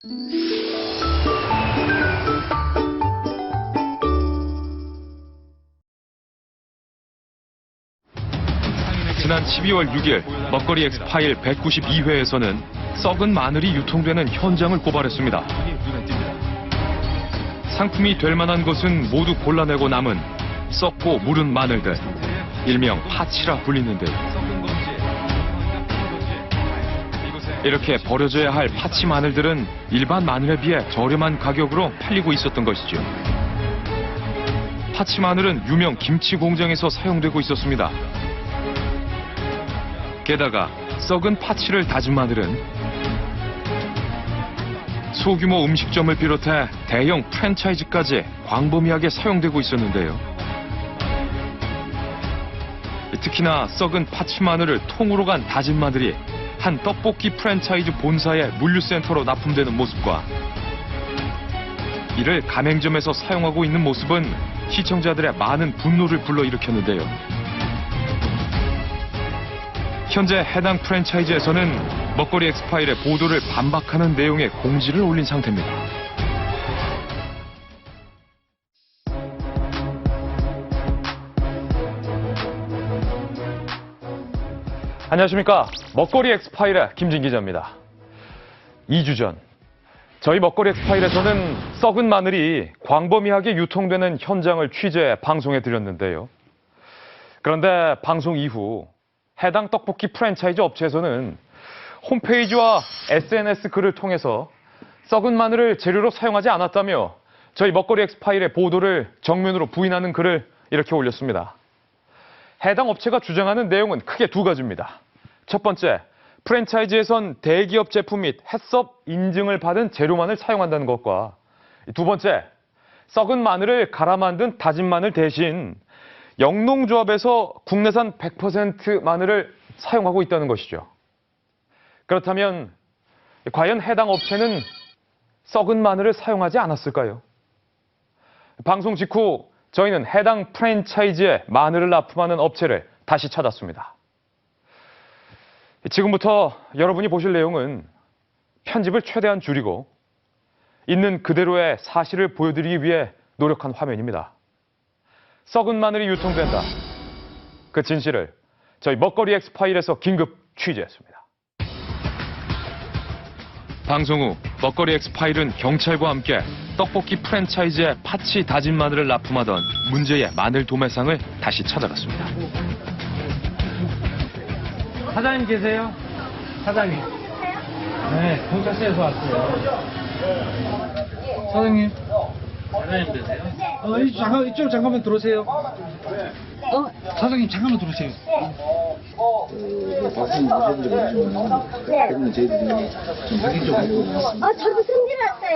지난 12월 6일 먹거리 엑스파일 192회에서는 썩은 마늘이 유통되는 현장을 고발했습니다. 상품이 될 만한 것은 모두 골라내고 남은 썩고 무른 마늘들, 일명 파치라 불리는데요. 이렇게 버려져야 할 파치 마늘들은 일반 마늘에 비해 저렴한 가격으로 팔리고 있었던 것이죠. 파치 마늘은 유명 김치 공장에서 사용되고 있었습니다. 게다가 썩은 파치를 다진 마늘은 소규모 음식점을 비롯해 대형 프랜차이즈까지 광범위하게 사용되고 있었는데요. 특히나 썩은 파치 마늘을 통으로 간 다진 마늘이 한 떡볶이 프랜차이즈 본사의 물류센터로 납품되는 모습과 이를 가맹점에서 사용하고 있는 모습은 시청자들의 많은 분노를 불러일으켰는데요. 현재 해당 프랜차이즈에서는 먹거리 엑스파일의 보도를 반박하는 내용의 공지를 올린 상태입니다. 안녕하십니까. 먹거리 엑스파일의 김진 기자입니다. 2주 전 저희 먹거리 엑스파일에서는 썩은 마늘이 광범위하게 유통되는 현장을 취재해 방송해 드렸는데요. 그런데 방송 이후 해당 떡볶이 프랜차이즈 업체에서는 홈페이지와 SNS 글을 통해서 썩은 마늘을 재료로 사용하지 않았다며 저희 먹거리 엑스파일의 보도를 정면으로 부인하는 글을 이렇게 올렸습니다. 해당 업체가 주장하는 내용은 크게 두 가지입니다. 첫 번째, 프랜차이즈에선 대기업 제품 및 해썹 인증을 받은 재료만을 사용한다는 것과 두 번째, 썩은 마늘을 갈아 만든 다진 마늘 대신 영농조합에서 국내산 100% 마늘을 사용하고 있다는 것이죠. 그렇다면 과연 해당 업체는 썩은 마늘을 사용하지 않았을까요? 방송 직후 저희는 해당 프랜차이즈에 마늘을 납품하는 업체를 다시 찾았습니다. 지금부터 여러분이 보실 내용은 편집을 최대한 줄이고 있는 그대로의 사실을 보여드리기 위해 노력한 화면입니다. 썩은 마늘이 유통된다. 그 진실을 저희 먹거리 엑스파일에서 긴급 취재했습니다. 방송 후 먹거리 엑스파일은 경찰과 함께 떡볶이 프랜차이즈에 파치 다진 마늘을 납품하던 문제의 마늘 도매상을 다시 찾아갔습니다. 사장님 계세요? 사장님. 네, 경찰서에서 왔어요. 사장님. 사장님 계세요? 이쪽 잠깐만 들어오세요. 사장님 잠깐만 들어오세요. 박수님 모셔본 적이 있지만 그러면 저희들이 좀 확인 좀 하고. 저도 승질 났어요.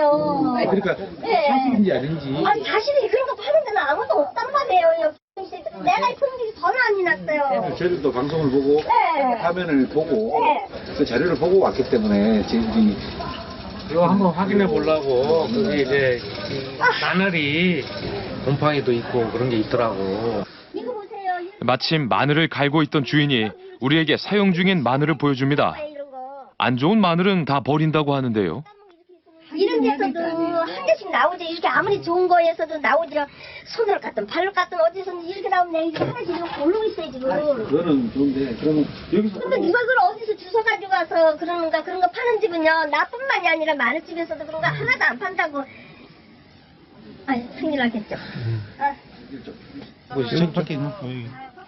그러니까 사실인지 아닌지. 아니 자신이 그런 거 파는 데는 아무도 없단 말이에요. 내가 그런 게 전혀 안 났어요. 저희들도 방송을 보고 화면을 보고 그 자료를 보고 왔기 때문에 저희들이 이거 한번 확인해 보려고 그게 이제 마늘이 곰팡이도 있고 그런 게 있더라고. 이거 보세요. 마침 마늘을 갈고 있던 주인이 우리에게 사용 중인 마늘을 보여줍니다. 이런 거. 안 좋은 마늘은 다 버린다고 하는데요. 이런 데서도 한 대씩 나오죠. 이렇게 아무리 좋은 거에서도 나오죠. 손으로 깠든 발로 깠든 어디서든 이렇게 나오면 이게 하나씩 이렇게 오르고 있어요 지금. 그거는 좋은데 그러면 여기서 근데 누가 그걸 어디서 주워 가지고 와서 그러는가. 그런 거 파는 집은요 나뿐만이 아니라 마늘 집에서도 그런 거 하나도 안 판다고. 큰일 나겠죠.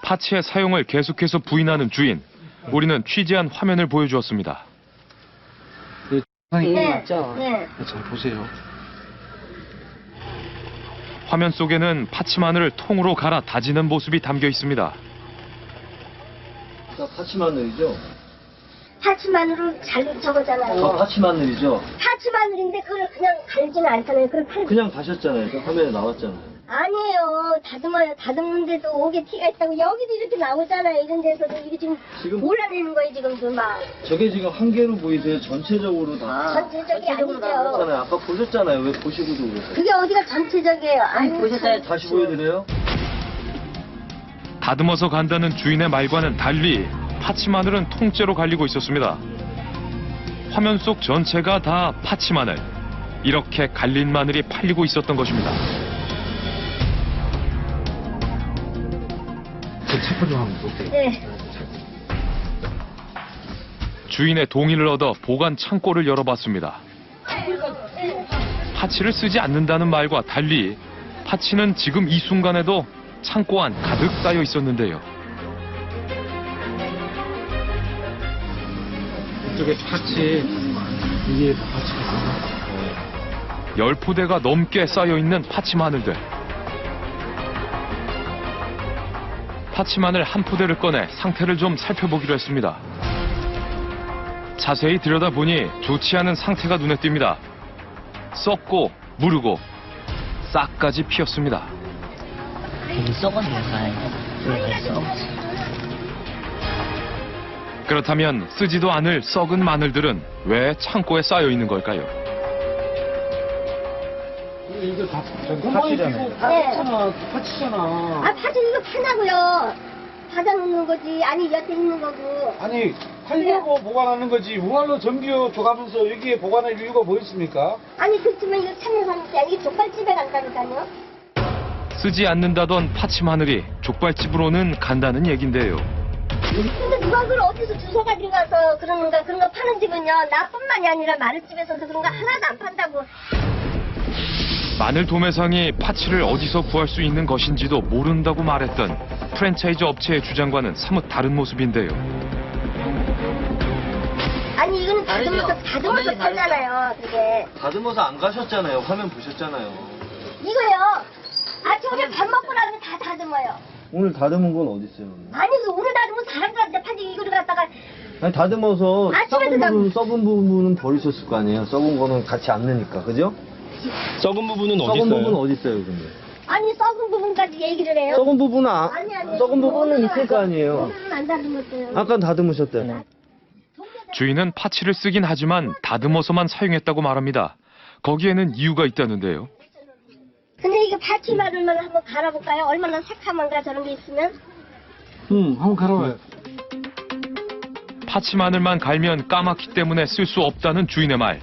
파치의 사용을 계속해서 부인하는 주인. 우리는 취재한 화면을 보여주었습니다. 네. 맞죠? 네. 잘 보세요. 화면 속에는 파치 마늘을 통으로 갈아 다지는 모습이 담겨 있습니다. 파치 마늘이죠? 파치 마늘을 잘 저거잖아요. 저 파치 마늘이죠? 파치 마늘인데 그걸 그냥 갈지는 않잖아요. 그걸 팔. 그냥 다셨잖아요. 그 화면에 나왔잖아요. 아니에요. 다듬어요. 다듬는데도 옥에 티가 있다고 여기도 이렇게 나오잖아요. 이런 데서도 이게 지금 몰라내는 거예요. 지금 그 막. 저게 지금 한 개로 보이세요? 전체적으로 다. 전체적이 아니죠. 나왔잖아요. 아까 보셨잖아요. 왜 보시고도 그러세요? 그게 어디가 전체적이에요. 아니 보셨어요? 다시 보여드려요? 다듬어서 간다는 주인의 말과는 달리 파치 마늘은 통째로 갈리고 있었습니다. 화면 속 전체가 다 파치 마늘. 이렇게 갈린 마늘이 팔리고 있었던 것입니다. 제 차포 좀 한번 볼게요. 네. 주인의 동의를 얻어 보관 창고를 열어봤습니다. 파치를 쓰지 않는다는 말과 달리 파치는 지금 이 순간에도 창고 안 가득 쌓여 있었는데요. 이쪽에 파치, 이게 다 파치거든요. 10포대가 넘게 쌓여 있는 파치 마늘들. 파치 마늘 한 포대를 꺼내 상태를 좀 살펴보기로 했습니다. 자세히 들여다보니 좋지 않은 상태가 눈에 띕니다. 썩고 무르고 싹까지 피었습니다. 여기 썩었네. 왜 썩었지? 그렇다면 쓰지도 않을 썩은 마늘들은 왜 창고에 쌓여 있는 걸까요? 이거 다 파치잖아요. 네. 파치잖아. 아, 파지 이거 파냐고요. 받아놓는 거지. 아니, 여태 있는 거고. 아니 팔려고 보관하는 거지 우할로 전기요 줘가면서 여기에 보관할 이유가 뭐 있습니까? 아니, 그렇지만 이거 찾는 사람이 아니, 족발집에 간다니까요. 쓰지 않는다던 파치 마늘이 족발집으로는 간다는 얘긴데요. 근데 누가 그걸 어디서 주워가지고 가서 그러는가. 그런 거 파는 집은요, 나뿐만이 아니라 마늘집에서도 그런 거 하나도 안 판다고. 마늘 도매상이 파치를 어디서 구할 수 있는 것인지도 모른다고 말했던 프랜차이즈 업체의 주장과는 사뭇 다른 모습인데요. 아니, 이거는 다듬어서 팔잖아요, 그게. 다듬어서 안 가셨잖아요. 화면 보셨잖아요. 이거요. 아침에 밥 먹고 나면 다 다듬어요. 오늘 다듬은 건 어디 있어요? 아니, 그 오늘 다듬은 사람들한테 파지 이거를 갖다가. 아니 다듬어서 아침에도 썩은 부분은 버리셨을 거 아니에요. 썩은 거는 같이 안 넣으니까, 그죠? 썩은 부분은 어디 썩은 있어요? 부분은 어디 있어요, 근데? 아니, 썩은 부분까지 얘기를 해요. 썩은 부분은 아니. 썩은 부분은 있을 거 아니에요. 오늘은 안 다듬었어요. 아까 다듬으셨대요. 주인은 파치를 쓰긴 하지만 다듬어서만 사용했다고 말합니다. 거기에는 이유가 있다는데요. 근데 이거 파치 마늘만 한번 갈아볼까요? 얼마나 새카만가 저런 게 있으면? 한번 갈아봐요. 파치 마늘만 갈면 까맣기 때문에 쓸 수 없다는 주인의 말.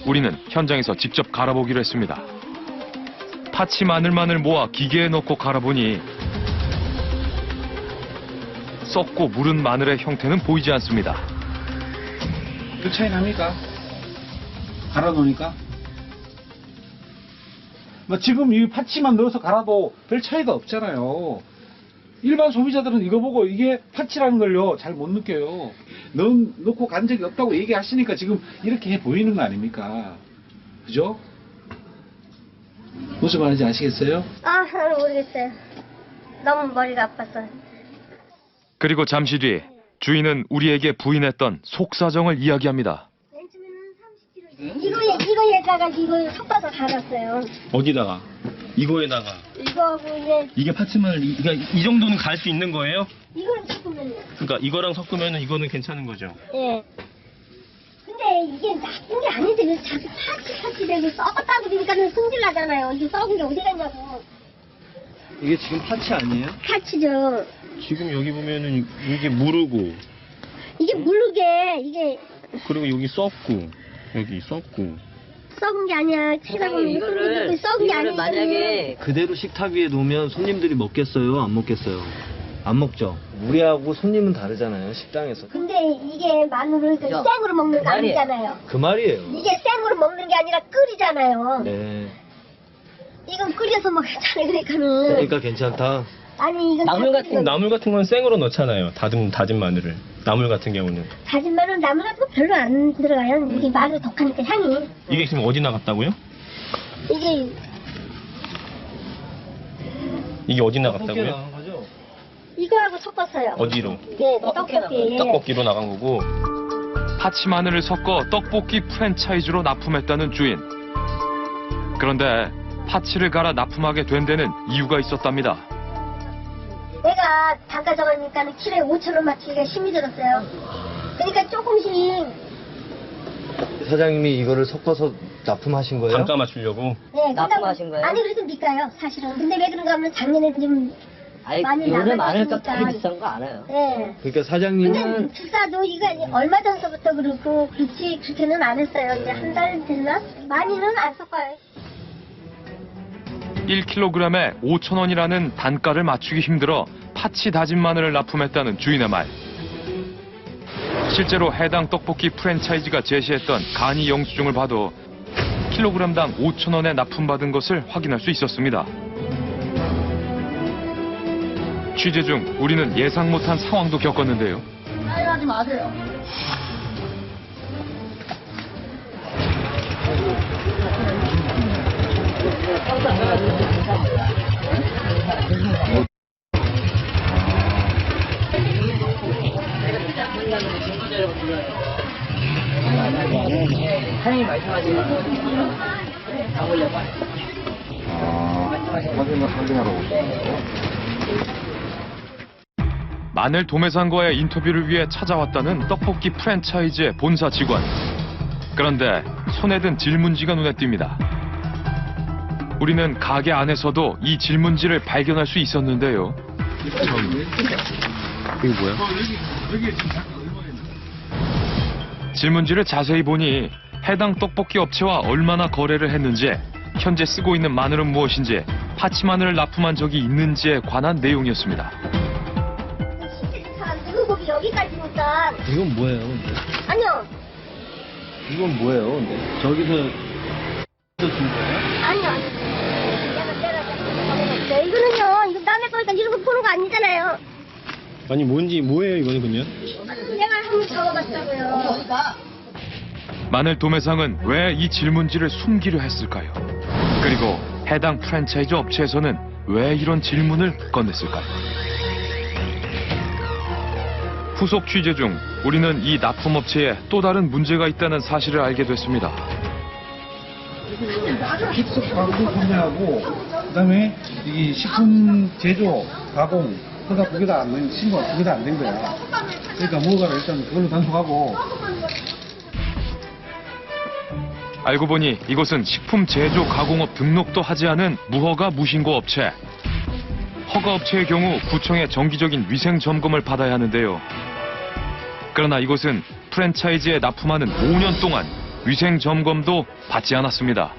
우리는 현장에서 직접 갈아보기로 했습니다. 파치 마늘만을 모아 기계에 넣고 갈아보니 썩고 무른 마늘의 형태는 보이지 않습니다. 그 차이 납니까? 갈아 놓으니까? 뭐 지금 이 파치만 넣어서 갈아도 별 차이가 없잖아요. 일반 소비자들은 이거 보고 이게 파치라는 걸요 잘 못 느껴요. 넣고 간 적이 없다고 얘기하시니까 지금 이렇게 해 보이는 거 아닙니까? 그죠? 무슨 말인지 아시겠어요? 아, 모르겠어요. 너무 머리가 아팠어요. 그리고 잠시 뒤 주인은 우리에게 부인했던 속사정을 이야기합니다. 맨 처음에는 30kg. 이거에다가 이거 섞어서 갈았어요. 어디다가? 이거에다가. 이거하고 이제 이게 파츠마늘, 그러니까 이 정도는 갈 수 있는 거예요? 이거를 섞으면요. 그러니까 이거랑 섞으면 이거는 괜찮은 거죠? 예. 근데 이게 나쁜 게 아닌데 왜 자꾸 파치 되고 썩었다고 그러니까는 승질 나잖아요. 이게 썩은 게 어디 갔냐고. 이게 지금 파치 아니에요? 파치죠. 지금 여기 보면은 이게 무르고, 이게 물르게 이게 그리고 여기 썩고, 여기 썩고. 썩은 게 아니야. 찾아보면 이거를 썩은 게 아니야. 만약에 그대로 식탁 위에 놓으면 손님들이 먹겠어요? 안 먹겠어요? 안 먹죠. 우리하고 손님은 다르잖아요, 식당에서. 근데 이게 마늘을 그 그죠? 생으로 먹는 거 말이에요. 아니잖아요. 그 말이에요. 이게 생으로 먹는 게 아니라 끓이잖아요. 네. 이건 끓여서 먹잖아요. 그러니까는. 그러니까 괜찮다. 아니 이건 나물 같은 건 생으로 넣잖아요. 다진 마늘을. 나물 같은 경우는. 다진 마늘 나물 같은 거 별로 안 들어가요. 이게 마늘 독하니까 향이. 이게 지금 어디 나갔다고요? 이게 이게 어디 떡볶이에 나갔다고요? 나간 거죠? 이거하고 섞었어요. 어디로? 네, 떡볶이. 떡볶이로 나간 거고. 파치 마늘을 섞어 떡볶이 프랜차이즈로 납품했다는 주인. 그런데 파치를 갈아 납품하게 된 데는 이유가 있었답니다. 내가 단가 적으니까 키로에 5,000원 맞추기가 힘이 들었어요. 그러니까 조금씩. 사장님이 이거를 섞어서 납품하신 거예요? 단가 맞추려고. 네, 납품하신 거예요? 아니 그래도 니까요 사실은. 근데 왜 그런가 하면 작년에 좀 아니, 많이 요새 나가니까. 마늘값 되게 비싼 거 알아요. 네. 그러니까 사장님은 근데 비싸도 이거 얼마 전서부터 그렇고 그렇게는 안 했어요. 이제 한 달 됐나? 많이는 안 섞어요. 1kg에 5,000원이라는 단가를 맞추기 힘들어 파치 다진 마늘을 납품했다는 주인의 말. 실제로 해당 떡볶이 프랜차이즈가 제시했던 간이 영수증을 봐도 킬로그램당 5,000원에 납품받은 것을 확인할 수 있었습니다. 취재 중 우리는 예상 못한 상황도 겪었는데요. 하지 마세요. 사장님 말씀하신 거. 가보려고. 확인하러 마늘 도매상과의 인터뷰를 위해 찾아왔다는 떡볶이 프랜차이즈의 본사 직원. 그런데 손에 든 질문지가 눈에 띕니다. 우리는 가게 안에서도 이 질문지를 발견할 수 있었는데요. 이거 뭐야? 질문지를 자세히 보니 해당 떡볶이 업체와 얼마나 거래를 했는지, 현재 쓰고 있는 마늘은 무엇인지, 파치 마늘을 납품한 적이 있는지에 관한 내용이었습니다. 사람들 거기 여기까지니까. 이건 뭐예요? 근데? 아니요. 이건 뭐예요? 근데? 저기서 준 거예요? 아니요. 내가 이거는요. 이거 남의 거니까 이런 거 보는 거 아니잖아요. 아니 뭐예요 이거는 그냥? 내가 한번 적어봤다고요. 마늘 도매상은 왜 이 질문지를 숨기려 했을까요? 그리고 해당 프랜차이즈 업체에서는 왜 이런 질문을 꺼냈을까요? 후속 취재 중 우리는 이 납품업체에 또 다른 문제가 있다는 사실을 알게 됐습니다. 식습 가공 판매하고 그다음에 이 식품 제조 가공 그가 그게 다 안 된 신고가 그게 다 안 된 거야. 그러니까 뭐가 일단 그걸로 단속하고. 알고 보니 이곳은 식품 제조 가공업 등록도 하지 않은 무허가 무신고 업체. 허가 업체의 경우 구청의 정기적인 위생 점검을 받아야 하는데요. 그러나 이곳은 프랜차이즈에 납품하는 5년 동안 위생 점검도 받지 않았습니다.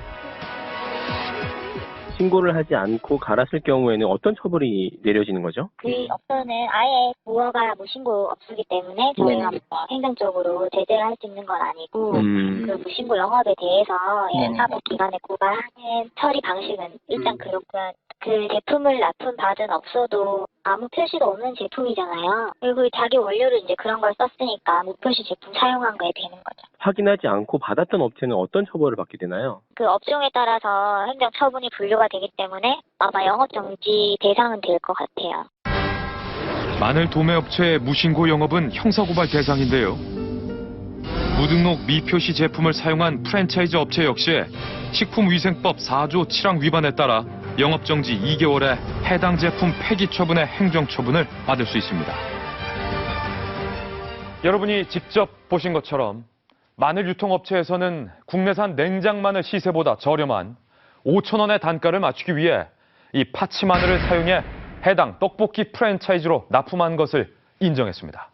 신고를 하지 않고 갈았을 경우에는 어떤 처벌이 내려지는 거죠? 이 업소는 아예 무허가 무신고 업소이기 때문에 저희가 행정적으로 제재를 할 수 있는 건 아니고 그 무신고 영업에 대해서 사법기관에 고발하는 처리 방식은 일단 그렇고요. 그 제품을 납품받은 업소도 아무 표시가 없는 제품이잖아요. 그리고 자기 원료를 이제 그런 걸 썼으니까 무표시 제품 사용한 거에 되는 거죠. 확인하지 않고 받았던 업체는 어떤 처벌을 받게 되나요? 그 업종에 따라서 행정 처분이 분류가 되기 때문에 아마 영업 정지 대상은 될 것 같아요. 마늘 도매업체의 무신고 영업은 형사고발 대상인데요. 무등록 미표시 제품을 사용한 프랜차이즈 업체 역시 식품위생법 4조 7항 위반에 따라 영업정지 2개월에 해당 제품 폐기 처분의 행정처분을 받을 수 있습니다. 여러분이 직접 보신 것처럼 마늘 유통업체에서는 국내산 냉장 마늘 시세보다 저렴한 5,000원의 단가를 맞추기 위해 이 파치 마늘을 사용해 해당 떡볶이 프랜차이즈로 납품한 것을 인정했습니다.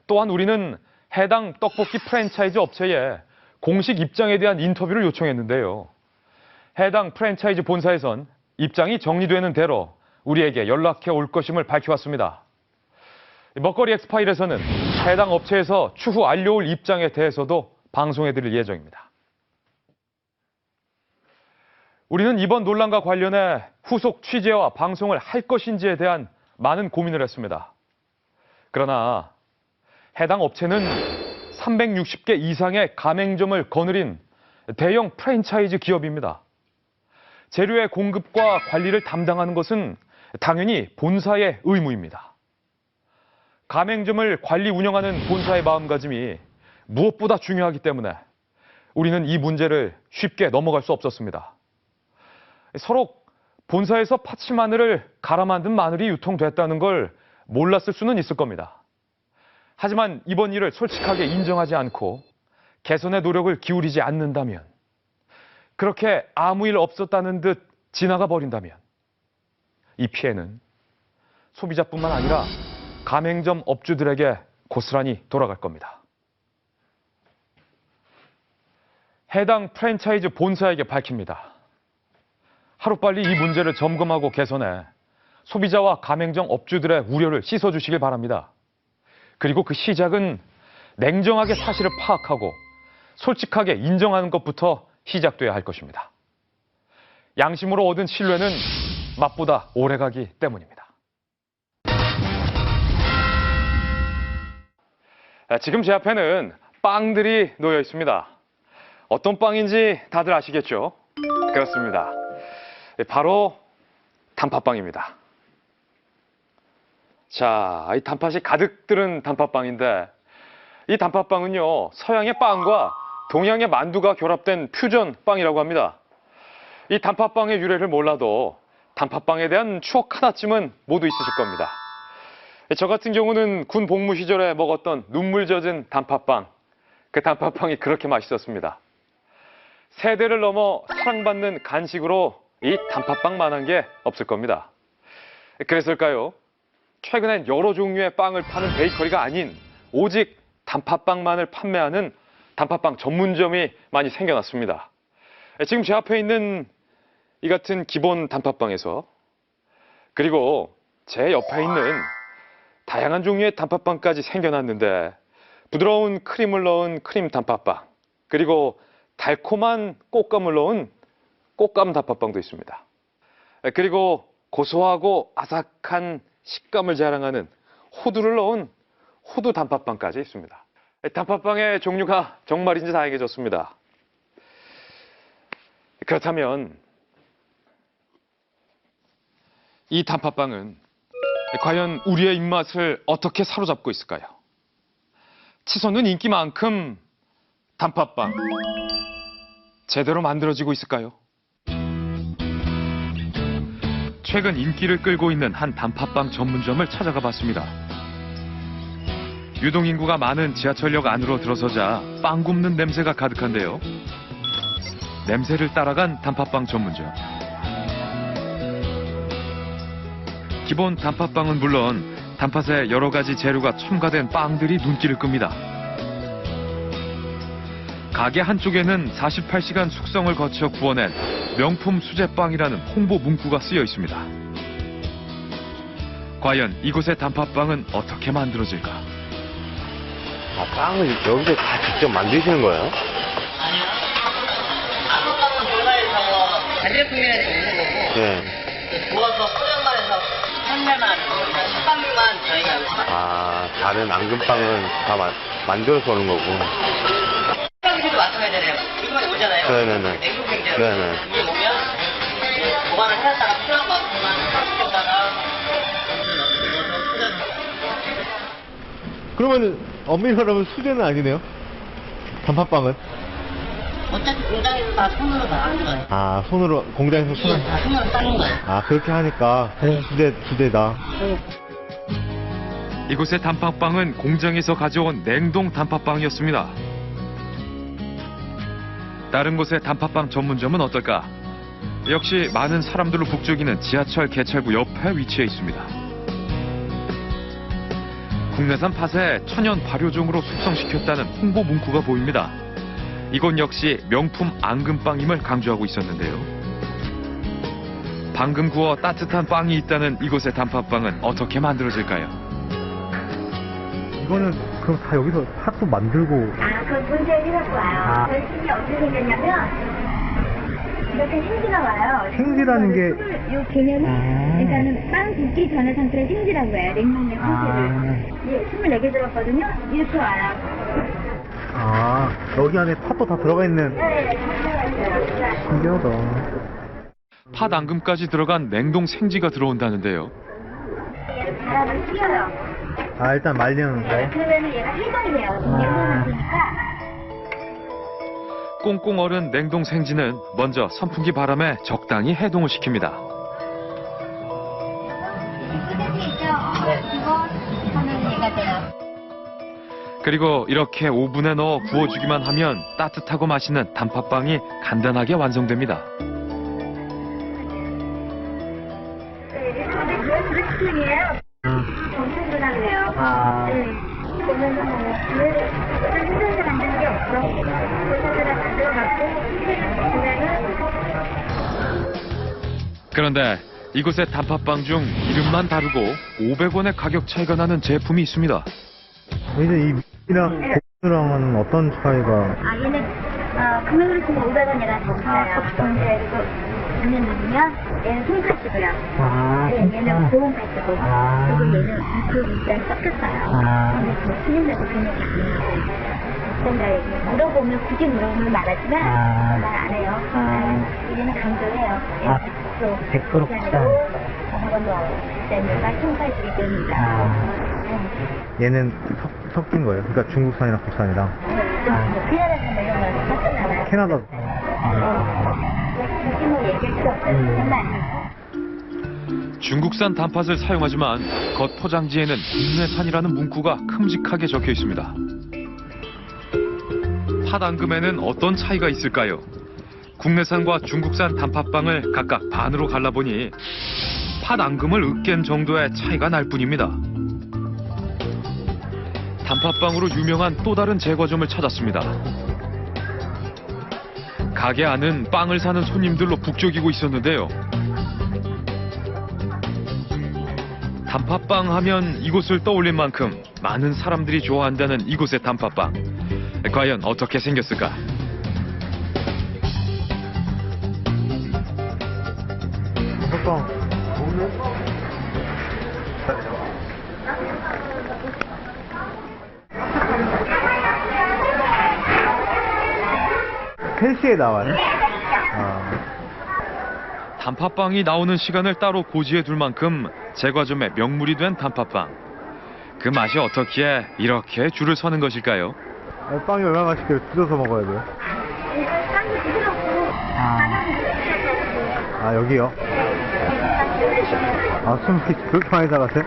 또한 우리는 해당 떡볶이 프랜차이즈 업체에 공식 입장에 대한 인터뷰를 요청했는데요. 해당 프랜차이즈 본사에선 입장이 정리되는 대로 우리에게 연락해 올 것임을 밝혀왔습니다. 먹거리 엑스파일에서는 해당 업체에서 추후 알려올 입장에 대해서도 방송해드릴 예정입니다. 우리는 이번 논란과 관련해 후속 취재와 방송을 할 것인지에 대한 많은 고민을 했습니다. 그러나 해당 업체는 360개 이상의 가맹점을 거느린 대형 프랜차이즈 기업입니다. 재료의 공급과 관리를 담당하는 것은 당연히 본사의 의무입니다. 가맹점을 관리 운영하는 본사의 마음가짐이 무엇보다 중요하기 때문에 우리는 이 문제를 쉽게 넘어갈 수 없었습니다. 서로 본사에서 파치 마늘을 갈아 만든 마늘이 유통됐다는 걸 몰랐을 수는 있을 겁니다. 하지만 이번 일을 솔직하게 인정하지 않고 개선의 노력을 기울이지 않는다면, 그렇게 아무 일 없었다는 듯 지나가 버린다면 이 피해는 소비자뿐만 아니라 가맹점 업주들에게 고스란히 돌아갈 겁니다. 해당 프랜차이즈 본사에게 밝힙니다. 하루빨리 이 문제를 점검하고 개선해 소비자와 가맹점 업주들의 우려를 씻어주시길 바랍니다. 그리고 그 시작은 냉정하게 사실을 파악하고 솔직하게 인정하는 것부터 시작돼야 할 것입니다. 양심으로 얻은 신뢰는 맛보다 오래가기 때문입니다. 지금 제 앞에는 빵들이 놓여 있습니다. 어떤 빵인지 다들 아시겠죠? 그렇습니다. 바로 단팥빵입니다. 자, 이 단팥이 가득 들은 단팥빵인데 이 단팥빵은요, 서양의 빵과 동양의 만두가 결합된 퓨전 빵이라고 합니다. 이 단팥빵의 유래를 몰라도 단팥빵에 대한 추억 하나쯤은 모두 있으실 겁니다. 저 같은 경우는 군 복무 시절에 먹었던 눈물 젖은 단팥빵. 그 단팥빵이 그렇게 맛있었습니다. 세대를 넘어 사랑받는 간식으로 이 단팥빵만한 게 없을 겁니다. 그랬을까요? 최근엔 여러 종류의 빵을 파는 베이커리가 아닌 오직 단팥빵만을 판매하는 단팥빵 전문점이 많이 생겨났습니다. 지금 제 앞에 있는 이 같은 기본 단팥빵에서 그리고 제 옆에 있는 다양한 종류의 단팥빵까지 생겨났는데 부드러운 크림을 넣은 크림 단팥빵 그리고 달콤한 꽃감을 넣은 꽃감 단팥빵도 있습니다. 그리고 고소하고 아삭한 식감을 자랑하는 호두를 넣은 호두 단팥빵까지 있습니다. 단팥빵의 종류가 정말인지 다양해졌습니다. 그렇다면 이 단팥빵은 과연 우리의 입맛을 어떻게 사로잡고 있을까요? 치솟는 인기만큼 단팥빵 제대로 만들어지고 있을까요? 최근 인기를 끌고 있는 한 단팥빵 전문점을 찾아가 봤습니다. 유동인구가 많은 지하철역 안으로 들어서자 빵 굽는 냄새가 가득한데요. 냄새를 따라간 단팥빵 전문점. 기본 단팥빵은 물론 단팥에 여러 가지 재료가 첨가된 빵들이 눈길을 끕니다. 가게 한쪽에는 48시간 숙성을 거쳐 구워낸 명품 수제빵이라는 홍보 문구가 쓰여 있습니다. 과연 이곳의 단팥빵은 어떻게 만들어질까? 아, 빵을 여기서 다 직접 만드시는 거예요? 아니요. 단팥빵은 본사에서 자재품이라는 게 있는 거고, 네. 모아서 포장만 해서 판매만, 식빵만 저희가 하고 있어요. 아, 다른 앙금빵은 다 만들어서 오는 거고. 식빵기도 마찬가지잖아요. 이번에 오잖아요. 네네네. 냉동생제로. 네네. 이게 오면 이제 보관을 해놨다가 필요한 만큼만 섞였다가 모아서 포장을. 그러면은 엄밀히 말하면 수제는 아니네요? 단팥빵은? 어차피 공장에서 다 손으로 다 하는 거예요. 아, 손으로, 공장에서 이거 다 손으로 싸는 거예요. 아, 그렇게 하니까 수제다. 이곳의 단팥빵은 공장에서 가져온 냉동 단팥빵이었습니다. 다른 곳의 단팥빵 전문점은 어떨까? 역시 많은 사람들로 북적이는 지하철 개찰구 옆에 위치해 있습니다. 국내산 팥에 천연 발효종으로 숙성시켰다는 홍보 문구가 보입니다. 이곳 역시 명품 앙금빵임을 강조하고 있었는데요. 방금 구워 따뜻한 빵이 있다는 이곳의 단팥빵은 어떻게 만들어질까요? 이거는 그럼 다 여기서 팥도 만들고. 그 문제를 갖고 와요. 결심이 어떻게 생겼냐면 이렇게 생지가 와요. 생지라는 게. 요 개념이 그러니까는 빵 굽기 전의 상태를 생지라고 해요. 냉동된 상태를. 예, 24개 들었거든요. 이렇게 와요. 아, 여기 안에 팥도 다 들어가 있는. 네, 신기하다. 팥 앙금까지 들어간 냉동 생지가 들어온다는데요. 바람을 튀어요. 아, 일단 말리는 거예요? 그러면 얘가 해동이 돼요. 냉동을 쓰니까. 꽁꽁 얼은 냉동 생지는 먼저 선풍기 바람에 적당히 해동을 시킵니다. 소세지 있죠? 그거 하면 얘가 돼요. 그리고 이렇게 오븐에 넣어 구워주기만 하면 따뜻하고 맛있는 단팥빵이 간단하게 완성됩니다. 네, 이게 그런 스킬이에요. 그런데 이곳의 단팥빵 중 이름만 다르고 500원의 가격 차이가 나는 제품이 있습니다. 이제 이 미랑 고수랑은 어떤 차이가? 얘는 금액으로 치면 500원이라 됐어요. 근데 얘는 누르면 얘는 손파시고요. 얘는 보온파시고 그리고 얘는 그 밑에 섞였어요. 근데 그 스님들도 금액이 안 나와요. 그러니까 물어보면 굳이 물어보면 말하지만 말 안 해요. 얘는 강조해요. 100% 국산. 얘가 손파시기 때문에. 얘는 섞인 거예요? 그러니까 중국산이랑 국산이랑? 캐나다에서 이런 걸 섞었잖아요. 캐나다. 굳이 뭐 얘기할 필요 없어요. 정말. 중국산 단팥을 사용하지만 겉 포장지에는 국내산이라는 문구가 큼직하게 적혀 있습니다. 팥 앙금에는 어떤 차이가 있을까요? 국내산과 중국산 단팥빵을 각각 반으로 갈라보니 팥 앙금을 으깬 정도의 차이가 날 뿐입니다. 단팥빵으로 유명한 또 다른 제과점을 찾았습니다. 가게 안은 빵을 사는 손님들로 북적이고 있었는데요. 단팥빵 하면 이곳을 떠올릴 만큼 많은 사람들이 좋아한다는 이곳의 단팥빵. 과연 어떻게 생겼을까? 단팥빵. 펜시에 나와요? 단팥빵이 나오는 시간을 따로 고지해 둘 만큼 제과점의 명물이 된 단팥빵. 그 맛이 어떻기에 이렇게 줄을 서는 것일까요? 빵이 얼마나 맛있게요? 뜯어서 먹어야 돼요. 아, 여기요? 아, 숨이 그렇게 많이 나갔어요?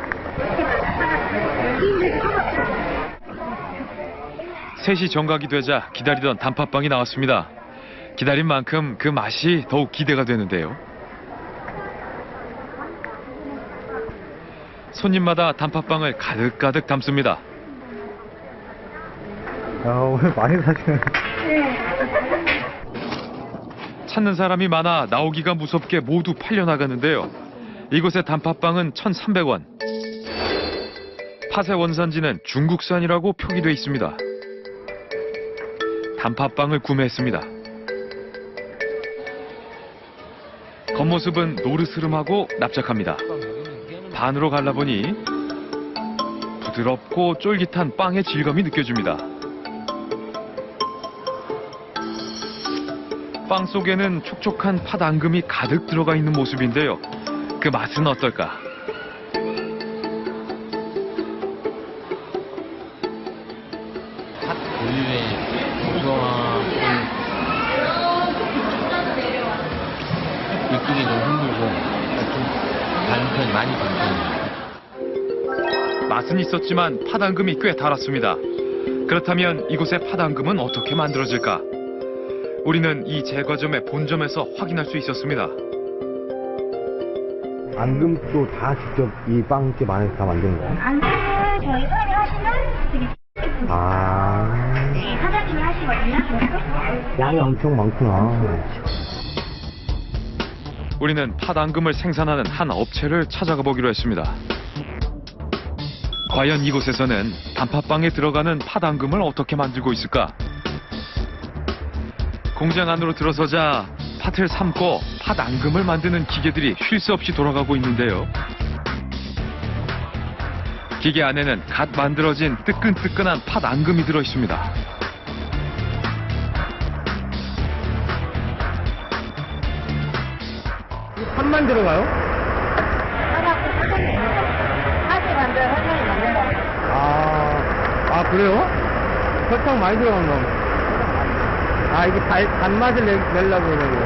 3시 정각이 되자 기다리던 단팥빵이 나왔습니다. 기다린 만큼 그 맛이 더욱 기대가 되는데요. 손님마다 단팥빵을 가득가득 담습니다. 야, 오늘 많이 사시네. 찾는 사람이 많아 나오기가 무섭게 모두 팔려나가는데요. 이곳의 단팥빵은 1,300원. 팥의 원산지는 중국산이라고 표기되어 있습니다. 단팥빵을 구매했습니다. 겉모습은 노르스름하고 납작합니다. 반으로 갈라보니 부드럽고 쫄깃한 빵의 질감이 느껴집니다. 빵 속에는 촉촉한 팥 앙금이 가득 들어가 있는 모습인데요. 그 맛은 어떨까? 팥 우유의 고소함 느끼기 좀 힘들고 좀 단 편, 많이 단 편이에요. 맛은 있었지만 팥 앙금이 꽤 달았습니다. 그렇다면 이곳의 팥 앙금은 어떻게 만들어질까? 우리는 이 제과점의 본점에서 확인할 수 있었습니다. 앙금도 다 직접 이 빵집 안에서 다 만든 거예요? 안 저희 사람이 하시면 되게 네, 사장님이 하시거든요. 양이 엄청 많구나. 우리는 팥 앙금을 생산하는 한 업체를 찾아가 보기로 했습니다. 과연 이곳에서는 단팥빵에 들어가는 팥 앙금을 어떻게 만들고 있을까? 공장 안으로 들어서자 팥을 삶고 팥 앙금을 만드는 기계들이 쉴 새 없이 돌아가고 있는데요. 기계 안에는 갓 만들어진 뜨끈뜨끈한 팥 앙금이 들어 있습니다. 팥만 들어가요? 팥을 만들어 설탕을 만든 거. 아, 그래요? 설탕 많이 들어간 거. 아, 이게 단맛을 내려고 그러는 거.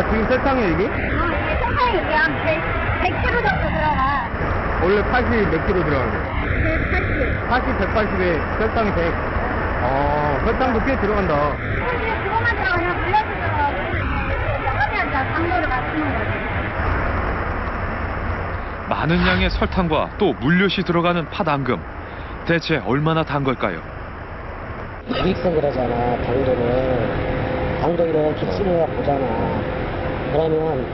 지금 설탕이에요, 이게? 설탕이 그냥 100kg 정도 들어가. 원래 팥이 몇 킬로 들어가는 거예요? 180. 팥이 180에 설탕이 100. 설탕도 꽤 들어간다. 근데 그것만 들어가면 물엿이 들어가고 하면 당도를 맞추는 거지. 많은 양의 설탕과 또 물엿이 들어가는 팥 앙금. 대체 얼마나 단 걸까요? 있어 그러잖아, 당도 이렇게 쓰려고 보잖아. 그러면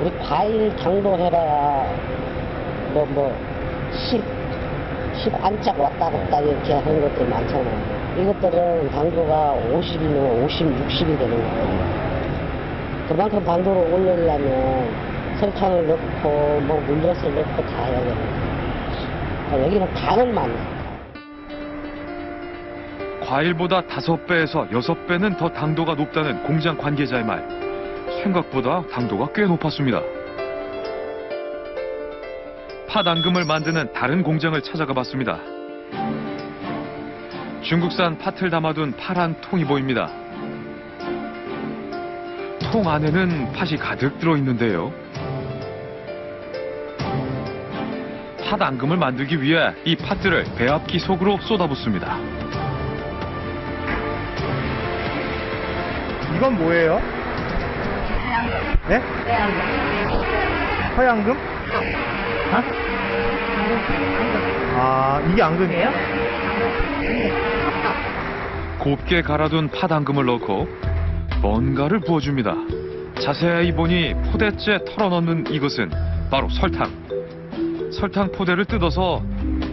우리 과일 당도 해봐야 10 안짝 왔다 갔다 이렇게 하는 것들 많잖아. 이것들은 당도가 50이면 50, 60이 되는 거야. 그만큼 당도를 올리려면 설탕을 넣고 물엿을 넣고 다 해야 되는. 여기는 간을 맞네. 과일보다 5배에서 6배는 더 당도가 높다는 공장 관계자의 말. 생각보다 당도가 꽤 높았습니다. 팥-앙금을 만드는 다른 공장을 찾아가 봤습니다. 중국산 팥을 담아둔 파란 통이 보입니다. 통 안에는 팥이 가득 들어있는데요. 팥-앙금을 만들기 위해 이 팥들을 배합기 속으로 쏟아붓습니다. 이건 뭐예요? 네? 서양금? 아, 이게 앙금이에요? 곱게 갈아둔 팥-앙금을 넣고 뭔가를 부어줍니다. 자세히 보니 포대째 털어넣는 이것은 바로 설탕. 설탕 포대를 뜯어서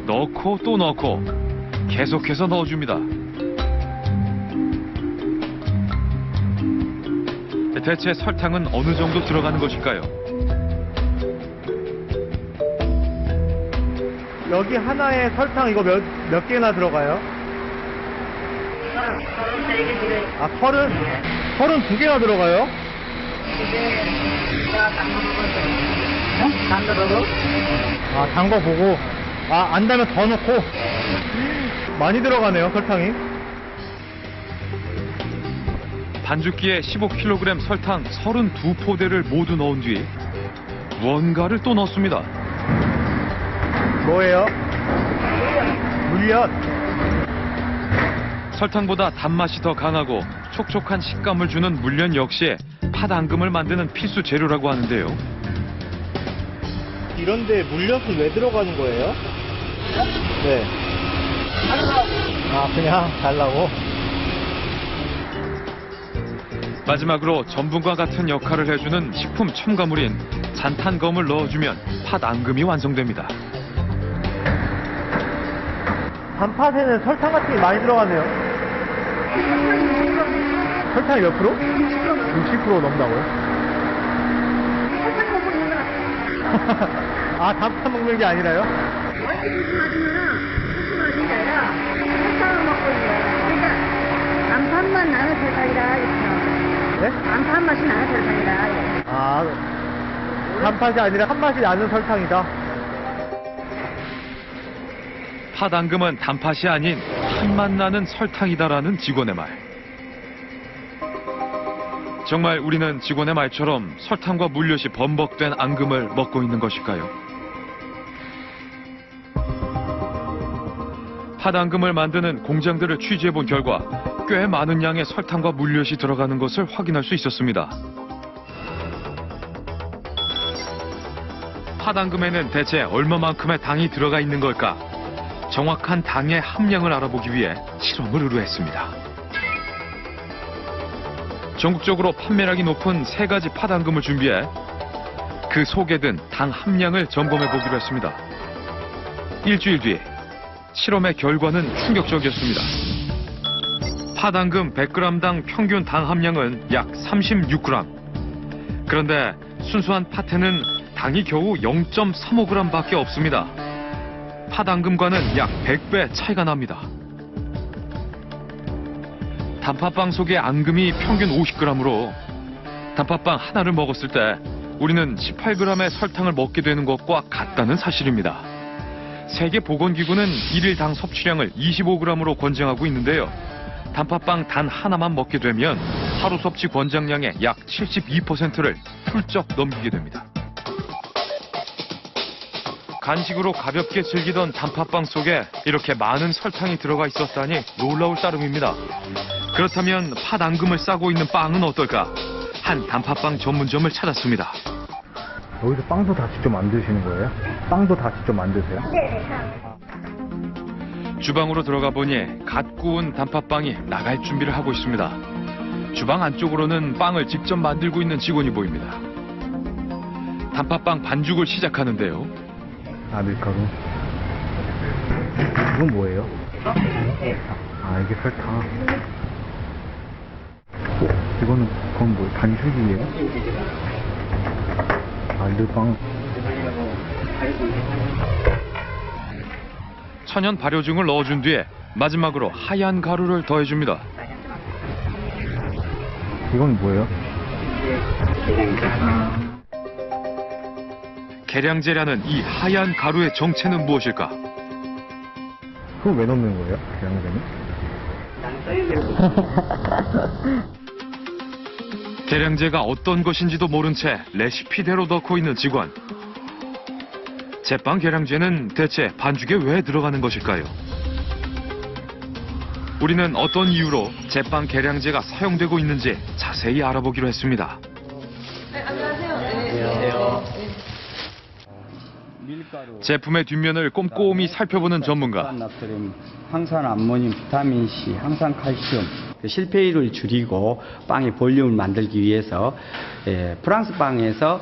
넣고 또 넣고 계속해서 넣어줍니다. 대체 설탕은 어느 정도 들어가는 것일까요? 여기 하나에 설탕 이거 몇 개나 들어가요? 33개 들어요. 아, 32개나 들어가요? 단도로? 아, 단 거 보고. 아, 안 다면 더 넣고. 많이 들어가네요, 설탕이. 반죽기에 15kg 설탕 32포대를 모두 넣은 뒤 무언가를 또 넣습니다. 뭐예요? 물엿. 설탕보다 단맛이 더 강하고 촉촉한 식감을 주는 물엿 역시 팥-앙금을 만드는 필수 재료라고 하는데요. 이런데 물엿은 왜 들어가는 거예요? 네. 아, 그냥 달라고? 마지막으로 전분과 같은 역할을 해주는 식품 첨가물인 잔탄검을 넣어주면 팥-앙금이 완성됩니다. 단팥에는 설탕 같은 게 많이 들어가네요. 설탕이 몇 프로? 60% 넘는다고요? 아, 단팥 먹는 게 아니라요? 단팥만 나는 설탕이라 네? 단팥 맛이 나는 설탕이라. 아, 단팥이 아니라 한맛이 나는 설탕이다. 팥-앙금은 단팥이 아닌 한맛 나는 설탕이다라는 직원의 말. 정말 우리는 직원의 말처럼 설탕과 물엿이 범벅된 앙금을 먹고 있는 것일까요? 팥-앙금을 만드는 공장들을 취재해본 결과 꽤 많은 양의 설탕과 물엿이 들어가는 것을 확인할 수 있었습니다. 팥-앙금에는 대체 얼마만큼의 당이 들어가 있는 걸까? 정확한 당의 함량을 알아보기 위해 실험을 의뢰했습니다. 전국적으로 판매량이 높은 3가지 팥-앙금을 준비해 그 속에 든 당 함량을 점검해보기로 했습니다. 일주일 뒤 실험의 결과는 충격적이었습니다. 팥-앙금 100g당 평균 당 함량은 약 36g. 그런데 순수한 팥에는 당이 겨우 0.35g밖에 없습니다. 팥-앙금과는 약 100배 차이가 납니다. 단팥빵 속의 앙금이 평균 50g으로 단팥빵 하나를 먹었을 때 우리는 18g의 설탕을 먹게 되는 것과 같다는 사실입니다. 세계보건기구는 일일 당 섭취량을 25g으로 권장하고 있는데요. 단팥빵 단 하나만 먹게 되면 하루 섭취 권장량의 약 72%를 훌쩍 넘기게 됩니다. 간식으로 가볍게 즐기던 단팥빵 속에 이렇게 많은 설탕이 들어가 있었다니 놀라울 따름입니다. 그렇다면 팥-앙금을 싸고 있는 빵은 어떨까? 한 단팥빵 전문점을 찾았습니다. 여기서 빵도 다 직접 만드시는 거예요? 빵도 다 직접 만드세요? 네. 주방으로 들어가 보니 갓 구운 단팥빵이 나갈 준비를 하고 있습니다. 주방 안쪽으로는 빵을 직접 만들고 있는 직원이 보입니다. 단팥빵 반죽을 시작하는데요. 아, 밀가루. 이건 뭐예요? 아, 이게 설탕. 이거는, 그건 뭐예요? 반죽이에요? 알르빵. 천연 발효증을 넣어준 뒤에 마지막으로 하얀 가루를 더해줍니다. 이건 뭐예요? 계량제라는 이 하얀 가루의 정체는 무엇일까? 그럼 왜 넣는 거예요? 계량제는? 계량제가 어떤 것인지도 모른 채 레시피대로 넣고 있는 직원. 제빵 계량제는 대체 반죽에 왜 들어가는 것일까요? 우리는 어떤 이유로 제빵 계량제가 사용되고 있는지 자세히 알아보기로 했습니다. 제품의 뒷면을 꼼꼼히 살펴보는 전문가. 나트륨, 항산 암모늄, 비타민 C, 항산 칼슘, 실패율을 줄이고 빵의 볼륨을 만들기 위해서 프랑스 빵에서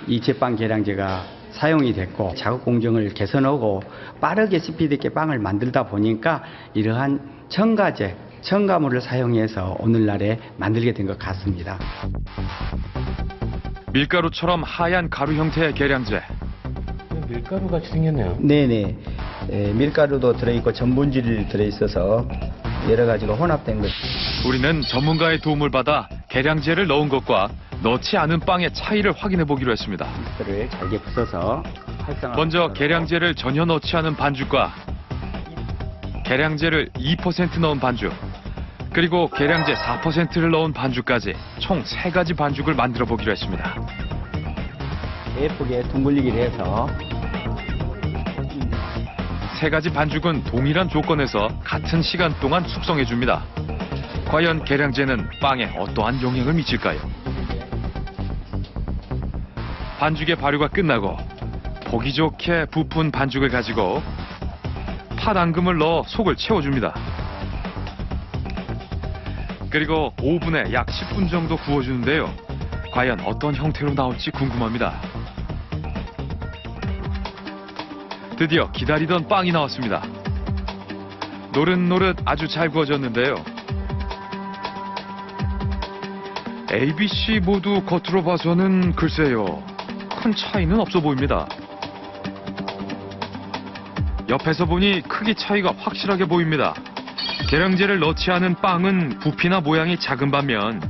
이 제빵 계량제가 사용이 됐고 작업 공정을 개선하고 빠르게 스피드 있게 빵을 만들다 보니까 이러한 첨가제, 첨가물을 사용해서 오늘날에 만들게 된 것 같습니다. 밀가루처럼 하얀 가루 형태의 계량제. 밀가루 같이 생겼네요. 네네. 밀가루도 들어있고 전분질이 들어있어서 여러 가지로 혼합된 것. 우리는 전문가의 도움을 받아 계량제를 넣은 것과 넣지 않은 빵의 차이를 확인해 보기로 했습니다. 를 잘게 부숴서 먼저 계량제를 전혀 넣지 않은 반죽과 계량제를 2% 넣은 반죽, 그리고 계량제 4%를 넣은 반죽까지 총 3가지 반죽을 만들어 보기로 했습니다. 예쁘게 둥글리기를 해서 3가지 반죽은 동일한 조건에서 같은 시간 동안 숙성해 줍니다. 과연 계량제는 빵에 어떠한 영향을 미칠까요? 반죽의 발효가 끝나고 보기 좋게 부푼 반죽을 가지고 팥 앙금을 넣어 속을 채워줍니다. 그리고 오븐에 약 10분 정도 구워주는데요. 과연 어떤 형태로 나올지 궁금합니다. 드디어 기다리던 빵이 나왔습니다. 노릇노릇 아주 잘 구워졌는데요. A, B, C 모두 겉으로 봐서는 글쎄요, 큰 차이는 없어 보입니다. 옆에서 보니 크기 차이가 확실하게 보입니다. 계량제를 넣지 않은 빵은 부피나 모양이 작은 반면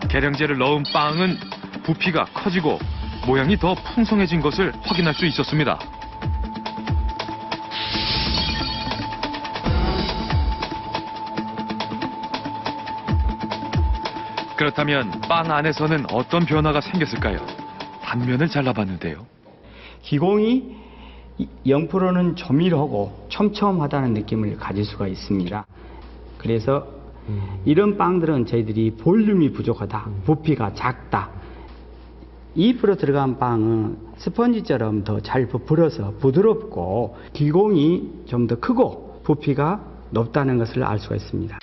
계량제를 넣은 빵은 부피가 커지고 모양이 더 풍성해진 것을 확인할 수 있었습니다. 그렇다면 빵 안에서는 어떤 변화가 생겼을까요? 단면을 잘라봤는데요. 기공이 0%는 조밀하고 촘촘하다는 느낌을 가질 수가 있습니다. 그래서 이런 빵들은 저희들이 볼륨이 부족하다, 부피가 작다. 2% 들어간 빵은 스펀지처럼 더 잘 부풀어서 부드럽고 기공이 좀 더 크고 부피가 높다는 것을 알 수가 있습니다.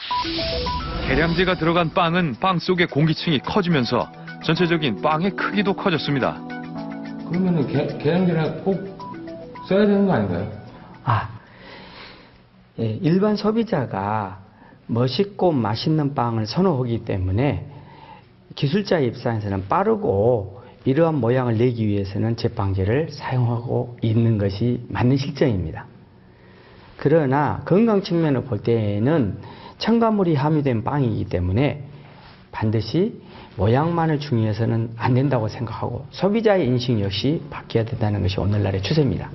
계량제가 들어간 빵은 빵 속의 공기층이 커지면서 전체적인 빵의 크기도 커졌습니다. 그러면은 계량제를 꼭 써야 되는 거 아닌가요? 일반 소비자가 멋있고 맛있는 빵을 선호하기 때문에 기술자의 입장에서는 빠르고 이러한 모양을 내기 위해서는 제빵제를 사용하고 있는 것이 맞는 실정입니다. 그러나 건강 측면을 볼 때에는 첨가물이 함유된 빵이기 때문에 반드시 모양만을 중요해서는 안 된다고 생각하고 소비자의 인식 역시 바뀌어야 된다는 것이 오늘날의 추세입니다.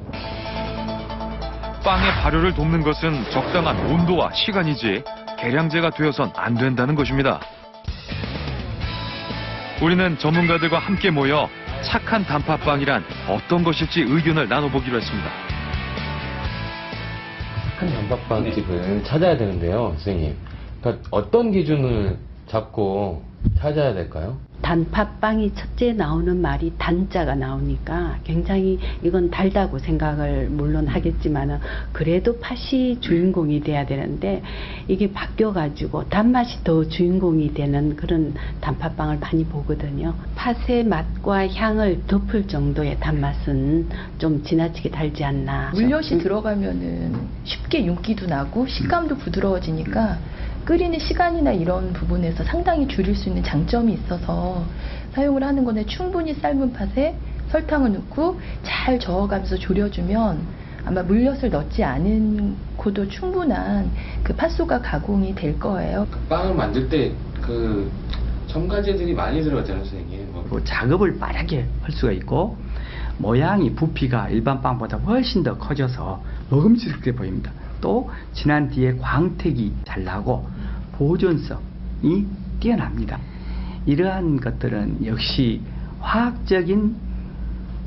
빵의 발효를 돕는 것은 적당한 온도와 시간이지 계량제가 되어선 안 된다는 것입니다. 우리는 전문가들과 함께 모여 착한 단팥빵이란 어떤 것일지 의견을 나눠보기로 했습니다. 착한 단팥빵집을 찾아야 되는데요, 선생님. 그러니까 어떤 기준을 잡고 찾아야 될까요? 단팥빵이 첫째 나오는 말이 단자가 나오니까 굉장히 이건 달다고 생각을 물론 하겠지만은 그래도 팥이 주인공이 돼야 되는데 이게 바뀌어가지고 단맛이 더 주인공이 되는 그런 단팥빵을 많이 보거든요. 팥의 맛과 향을 덮을 정도의 단맛은 좀 지나치게 달지 않나. 물엿이 들어가면은 쉽게 윤기도 나고 식감도 부드러워지니까 끓이는 시간이나 이런 부분에서 상당히 줄일 수 있는 장점이 있어서 사용을 하는 건데 충분히 삶은 팥에 설탕을 넣고 잘 저어가면서 졸여주면 아마 물엿을 넣지 않고도 충분한 그 팥소가 가공이 될 거예요. 빵을 만들 때 그 첨가제들이 많이 들어갔잖아요, 선생님. 작업을 빠르게 할 수가 있고 모양이 부피가 일반 빵보다 훨씬 더 커져서 먹음직스럽게 보입니다. 또 지난 뒤에 광택이 잘 나고 보존성이 뛰어납니다. 이러한 것들은 역시 화학적인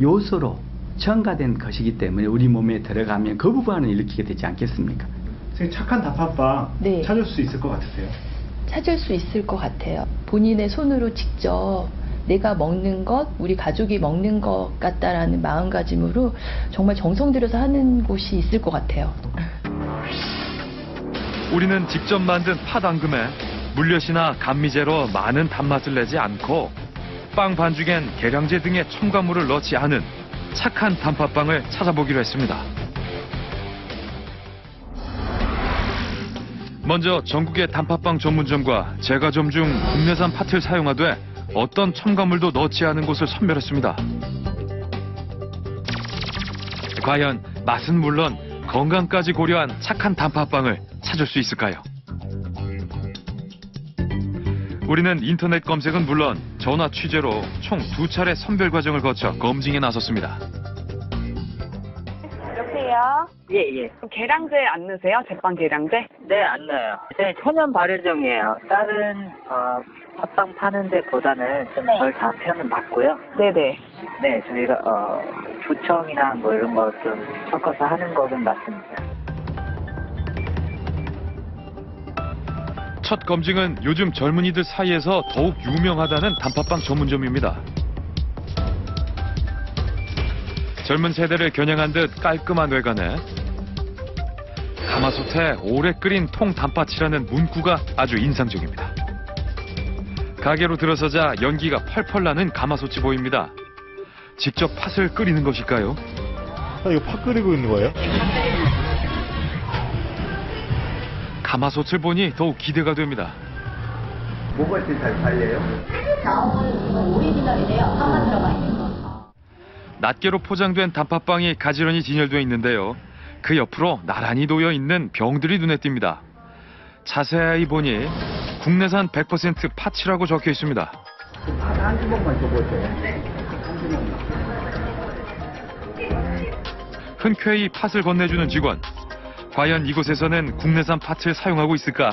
요소로 첨가된 것이기 때문에 우리 몸에 들어가면 거부반응을 일으키게 되지 않겠습니까? 선생님, 착한 단팥빵 네. 찾을 수 있을 것 같으세요? 찾을 수 있을 것 같아요. 본인의 손으로 직접 내가 먹는 것, 우리 가족이 먹는 것 같다라는 마음가짐으로 정말 정성 들여서 하는 곳이 있을 것 같아요. 우리는 직접 만든 팥앙금에 물엿이나 감미제로 많은 단맛을 내지 않고 빵 반죽엔 계량제 등의 첨가물을 넣지 않은 착한 단팥빵을 찾아보기로 했습니다. 먼저 전국의 단팥빵 전문점과 제과점 중 국내산 팥을 사용하되 어떤 첨가물도 넣지 않은 곳을 선별했습니다. 과연 맛은 물론 건강까지 고려한 착한 단팥빵을 찾을 수 있을까요? 우리는 인터넷 검색은 물론 전화 취재로 총 2차례 선별 과정을 거쳐 검증에 나섰습니다. 여보세요? 예. 계량제 안 넣으세요? 제빵 계량제? 네, 안 넣어요. 네, 천연 발효종이에요. 다른 팥빵 파는 데보다는 좀 덜 단편은 맞고요. 네네. 네, 저희가 조청이나 뭐 이런 거 좀 섞어서 하는 거는 맞습니다. 첫 검증은 요즘 젊은이들 사이에서 더욱 유명하다는 단팥빵 전문점입니다. 젊은 세대를 겨냥한 듯 깔끔한 외관에 가마솥에 오래 끓인 통 단팥이라는 문구가 아주 인상적입니다. 가게로 들어서자 연기가 펄펄 나는 가마솥이 보입니다. 직접 팥을 끓이는 것일까요? 이거 팥 끓이고 있는 거예요? 가마솥을 보니 더욱 기대가 됩니다. 뭐가 제일 잘 팔려요? 오리지널이래요. 한만 들어가 있는 거. 낱개로 포장된 단팥빵이 가지런히 진열되어 있는데요. 그 옆으로 나란히 놓여 있는 병들이 눈에 띕니다. 자세히 보니 국내산 100% 팥이라고 적혀 있습니다. 한 주먹만 줘보세요. 흔쾌히 팥을 건네주는 직원. 과연 이곳에서는 국내산 팥을 사용하고 있을까?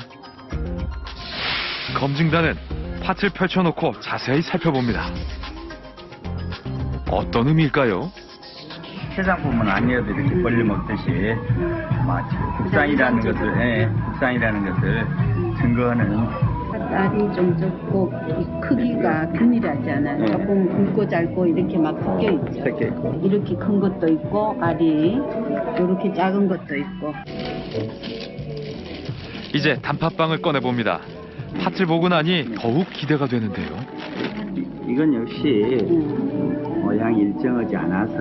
검증단은 팥을 펼쳐놓고 자세히 살펴봅니다. 어떤 의미일까요? 해상품은 아니어도 이렇게 벌려 먹듯이 마치 국산이라는 것을 증거하는. 알이 좀 적고 이 크기가 균일하잖아요. 조금 굵고 짧고 이렇게 막 섞여 있죠. 이렇게 큰 것도 있고 알이 이렇게 작은 것도 있고. 이제 단팥빵을 꺼내봅니다. 팥을 보고 나니 더욱 기대가 되는데요. 이건 역시 모양이 일정하지 않아서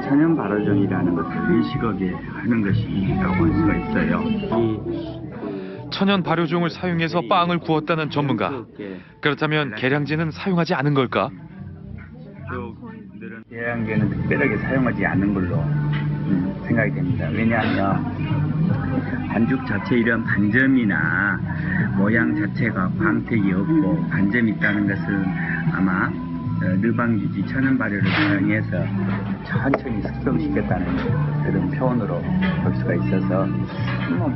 천연 발효종이라는 것을 의식하게 하는 것이라고 할 수가 있어요. 천연 발효종을 사용해서 빵을 구웠다는 전문가. 그렇다면 계량제는 사용하지 않은 걸까? 계량제는 특별하게 사용하지 않는 걸로 생각이 됩니다. 왜냐하면 반죽 자체 이런 반점이나 모양 자체가 광택이 없고 반점이 있다는 것은 아마 느방유지 천연 발효를 사용해서 천천히 숙성시켰다는 그런 표현으로 볼 수가 있어서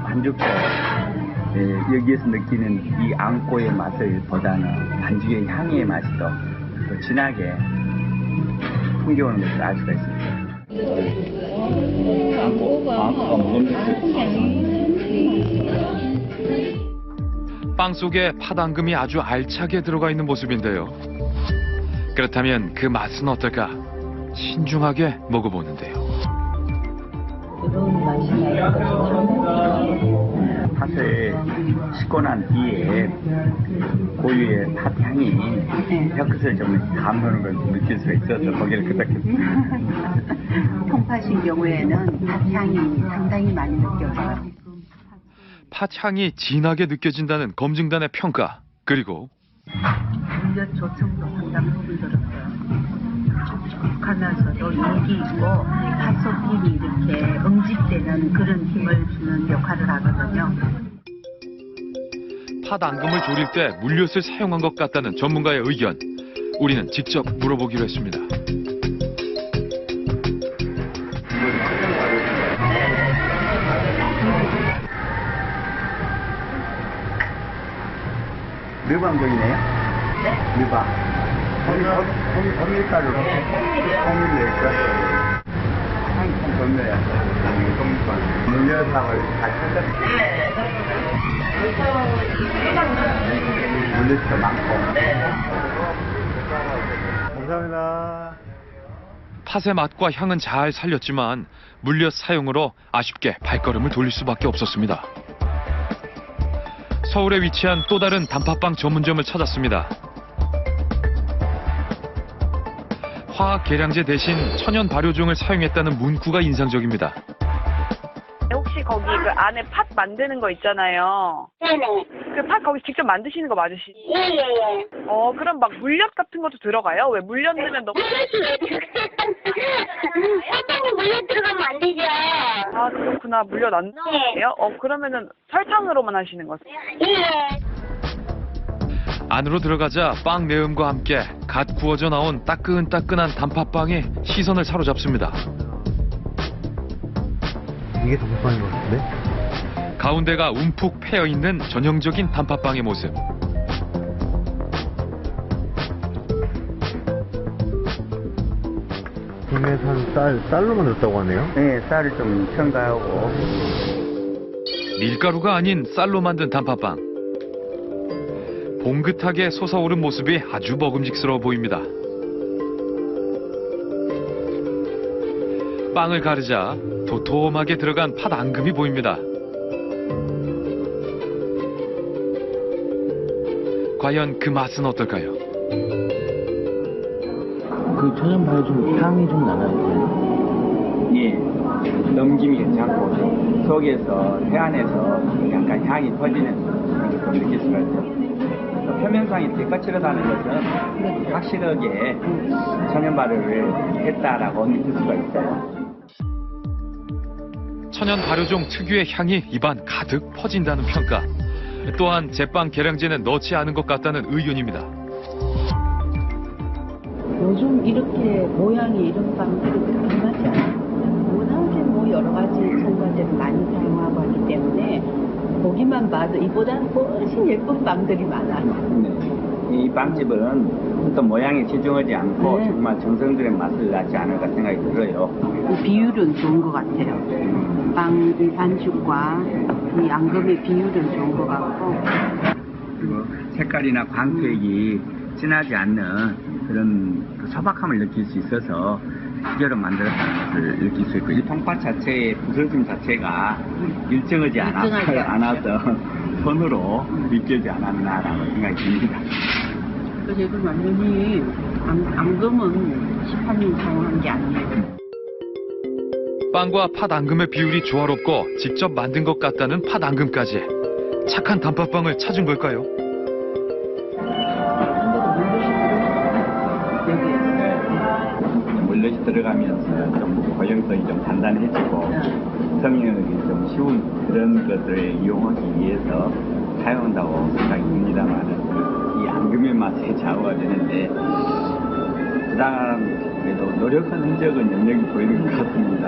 반죽도 여기에서 느끼는 이 앙꼬의 맛을 보다는 반죽의 향의 맛이 더 진하게 풍겨오는 것을 알 수가 있습니다. 빵 속에 팥 앙금이 아주 알차게 들어가 있는 모습인데요. 그렇다면 그 맛은 어떨까? 신중하게 먹어보는데요. 부드러운 맛이 나요. 팥을 씻고 난 뒤에 고유의 팥향이 혀끝을 좀 감도는 걸 느낄 수가 있어서 거기를 끄덕했습니다. 콩팥인 경우에는 팥향이 상당히 많이 느껴져요. 팥향이 진하게 느껴진다는 검증단의 평가. 그리고 물엿 조청도 상당히 흡을 들었어요. 촉촉하면서도 윤기 있고 팥속김이 이렇게 응집되는 그런 힘을 주는 역할을 하거든요. 팥 앙금을 졸일 때 물엿을 사용한 것 같다는 전문가의 의견. 우리는 직접 물어보기로 했습니다. 르방 보이네요? 네. 르방. 호밀가루. 호밀레니까. 한통 더 넣어야 돼. 물엿하고 같이 물엿도 많고. 감사합니다. 팥의 맛과 향은 잘 살렸지만 물엿 사용으로 아쉽게 발걸음을 돌릴 수밖에 없었습니다. 서울에 위치한 또 다른 단팥빵 전문점을 찾았습니다. 화학 계량제 대신 천연 발효종을 사용했다는 문구가 인상적입니다. 혹시 거기 그 안에 팥 만드는 거 있잖아요. 네네. 그 팥 거기 직접 만드시는 거 맞으시죠? 예예예. 그럼 막 물엿 같은 것도 들어가요? 왜 물엿 넣으면 너무 설탕이 물엿 들어가면 안 되죠. 아 그렇구나. 물엿 안 넣어요? 그러면은 설탕으로만 하시는 거세요? 예. 안으로 들어가자 빵 내음과 함께 갓 구워져 나온 따끈따끈한 단팥빵이 시선을 사로잡습니다. 이게 단팥빵인 것 같은데? 가운데가 움푹 패여있는 전형적인 단팥빵의 모습. 국내산 쌀로만 넣었다고 하네요? 네, 쌀을 좀 첨가하고. 밀가루가 아닌 쌀로 만든 단팥빵. 봉긋하게 솟아오른 모습이 아주 먹음직스러워 보입니다. 빵을 가르자 도톰하게 들어간 팥 앙금이 보입니다. 과연 그 맛은 어떨까요? 그 천연 발효 향이 좀 나나요? 예, 넘김이 괜찮고 속에서 태안에서 약간 향이 퍼지는 걸 느낄 수가 있어요. 표면상이 이렇게 거칠어다는 것은 확실하게 천연 발효를 했다라고 느낄 수가 있어요. 천연 발효종 특유의 향이 입안 가득 퍼진다는 평가. 또한 제빵 계량제는 넣지 않은 것 같다는 의견입니다. 요즘 이렇게 모양이 이런 빵들이 궁금하지 않아요. 워낙에 여러 가지 첨가제를 많이 사용하고 하기 때문에 보기만 봐도 이보다는 훨씬 예쁜 빵들이 많아요. 네. 이 빵집은 어떤 모양에 치중하지 않고 정말 정성들의 맛을 낳지 않을까 생각이 들어요. 이 비율은 좋은 것 같아요. 빵, 이 반죽과 이 앙금의 비율은 좋은 것 같고. 그리고 색깔이나 광택이 진하지 않는 그런 그 소박함을 느낄 수 있어서 시계로 만들었다는 것을 느낄 수 있고, 이 통팥 자체의 부서짐 자체가 일정하지 않아서 손으로 느끼지 않았나라고 생각이 듭니다. 그래도 완전히 앙금은 시판용 사용한 게 아니에요. 빵과 팥 앙금의 비율이 조화롭고 직접 만든 것 같다는 팥 앙금까지. 착한 단팥빵을 찾은 걸까요? 물엿이 들어가면서 좀 고용성이 좀 단단해지고 성형이 좀 쉬운 그런 것들을 이용하기 위해서 사용한다고 생각이 듭니다만, 이 앙금의 맛에 좌우가 되는데 그래도 노력한 흔적은 영역이 보이는 것 같습니다.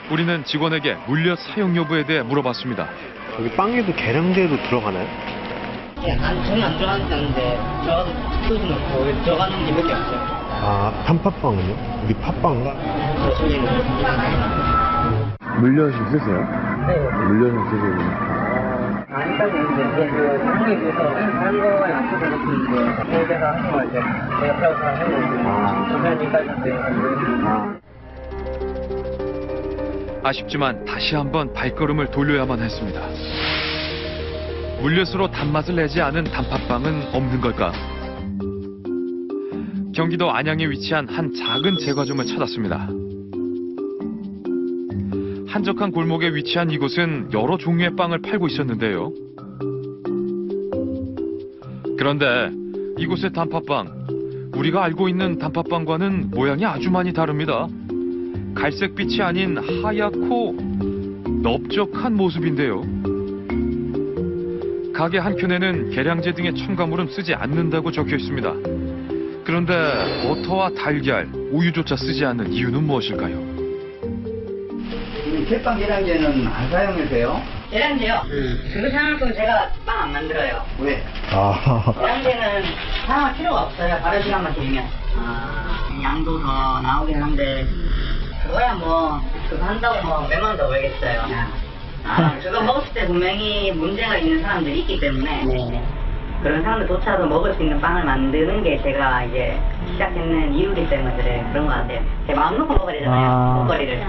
우리는 직원에게 물엿 사용 여부에 대해 물어봤습니다. 여기 빵에도 계량제도 들어가나요? 저는 안 들어가는데 들어가도 소주 넣고 들어가는 게 몇 개 없어요. 아, 단팥빵은요? 우리 팥빵인가? 물엿이 있으세요? 네. 물엿이 있으세요? 아직까지 이제 그 상황에 비해서 다른 거에 맞춰서 이제 계획해서 하는 걸 이제 제가 배워서 하는 거고 조편이까지 아쉽지만 다시 한번 발걸음을 돌려야만 했습니다. 물엿으로 단맛을 내지 않은 단팥빵은 없는 걸까? 경기도 안양에 위치한 한 작은 제과점을 찾았습니다. 한적한 골목에 위치한 이곳은 여러 종류의 빵을 팔고 있었는데요. 그런데 이곳의 단팥빵, 우리가 알고 있는 단팥빵과는 모양이 아주 많이 다릅니다. 갈색빛이 아닌 하얗고 넓적한 모습인데요. 가게 한켠에는 계량제 등의 첨가물은 쓰지 않는다고 적혀 있습니다. 그런데 버터와 달걀, 우유조차 쓰지 않는 이유는 무엇일까요? 제빵 계량제는 안 사용하세요? 계량제요? 그거 사용할 거면 제가 빵 안 만들어요. 왜? 계량제는 사용할 필요가 없어요. 바로 시간만 되면. 양도 더 나오긴 한데 그거야 뭐 그거 한다고 뭐 몇만 더 벌겠어요. 그거 먹었을 때 분명히 문제가 있는 사람들이 있기 때문에 그런 사람들조차도 먹을 수 있는 빵을 만드는 게 제가 이제 시작했는 이유이기 때문에 그런 것 같아요. 제 마음 놓고 먹어야 되잖아요. 먹거리를.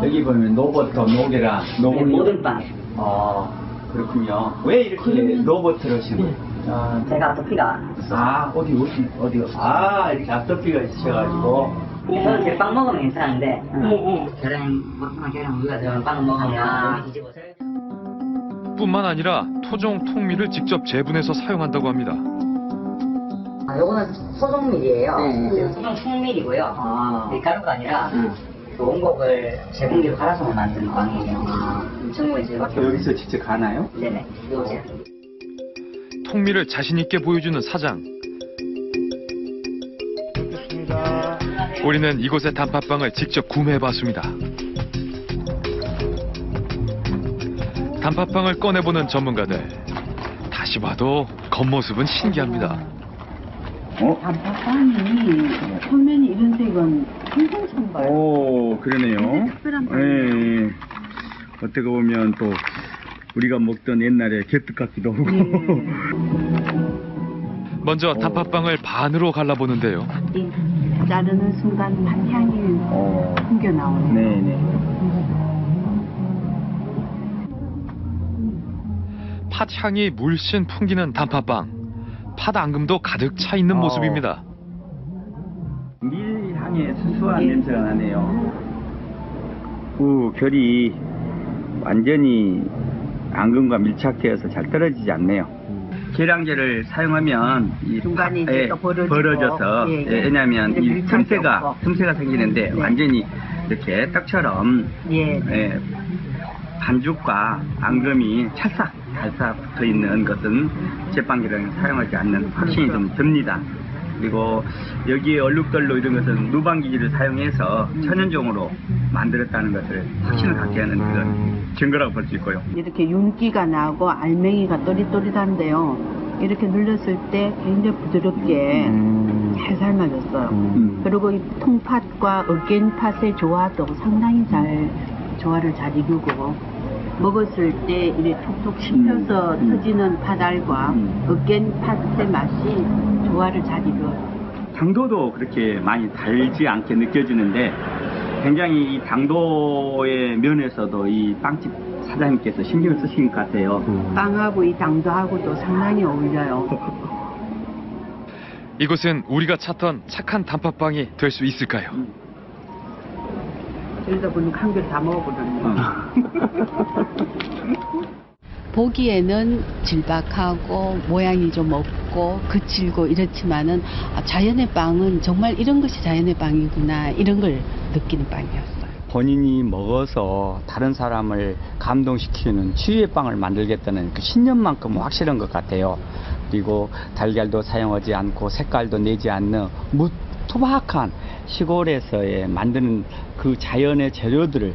여기 보면 노버터, 노계란, 노우유. 모든 빵. 그렇군요. 왜 이렇게 노버터를 하신 거예요? 제가 아토피가. 어디. 이렇게 아토피가 있으셔가지고. 저는 제 빵 먹으면 괜찮은데 계란 우유가 들어간 빵 먹으면 뒤집어서. 뿐만 아니라 토종 통밀을 직접 재분해서 사용한다고 합니다. 요거는 소종밀이에요. 소종 통밀이고요. 밀가루가 아니라 그 원곡을 재분기로 갈아서 만든 빵이에요. 여기서 직접 가나요? 네네. 통밀을 자신 있게 보여주는 사장. 우리는 이곳의 단팥빵을 직접 구매해봤습니다. 단팥빵을 꺼내보는 전문가들. 다시 봐도 겉모습은 신기합니다. 단팥빵이 표면이 이런 색은 항상 처음 봐요. 오, 그러네요. 특별한 빵이에요. 예. 어떻게 보면 또 우리가 먹던 옛날에 개떡 같기도 하고. 먼저 단팥빵을 반으로 갈라보는데요. 자르는 순간 팥향이 풍겨 나오네요. 네네. 팥향이 물씬 풍기는 단팥빵. 팥 앙금도 가득 차 있는 모습입니다. 밀향의 수수한 냄새가 나네요. 결이 완전히 앙금과 밀착되어서 잘 떨어지지 않네요. 계량제를 사용하면 이 중간에 이제 또 벌어져서 왜냐하면 이 틈새가 생기는데 완전히 이렇게 떡처럼 반죽과 앙금이 찰싹 붙어 있는 것은 제빵 계량을 사용하지 않는 확신이 좀 듭니다. 그리고 여기에 얼룩덜로 이런 것은 누방기질을 사용해서 천연종으로 만들었다는 것을 확신을 갖게 하는 그런 증거라고 볼 수 있고요. 이렇게 윤기가 나고 알맹이가 또릿또릿한데요. 이렇게 눌렀을 때 굉장히 부드럽게 잘 삶아졌어요. 그리고 이 통팥과 으깬팥의 조화도 상당히 조화를 잘 이루고 먹었을 때 이렇게 톡톡 씹혀서 터지는 팥알과 으깬팥의 맛이 조화를 잘 이루어요. 당도도 그렇게 많이 달지 않게 느껴지는데 굉장히 이 당도의 면에서도 이 빵집 사장님께서 신경을 쓰신 것 같아요. 빵하고 이 당도하고도 상당히 어울려요. 이곳은 우리가 찾던 착한 단팥빵이 될 수 있을까요? 이러다 보니까 한 개 다 먹어버렸네. 보기에는 질박하고 모양이 좀 없고 거칠고 이렇지만은 자연의 빵은 정말 이런 것이 자연의 빵이구나 이런 걸 느끼는 빵이었어요. 본인이 먹어서 다른 사람을 감동시키는 치유의 빵을 만들겠다는 그 신념만큼 확실한 것 같아요. 그리고 달걀도 사용하지 않고 색깔도 내지 않는 투박한 시골에서의 만드는 그 자연의 재료들을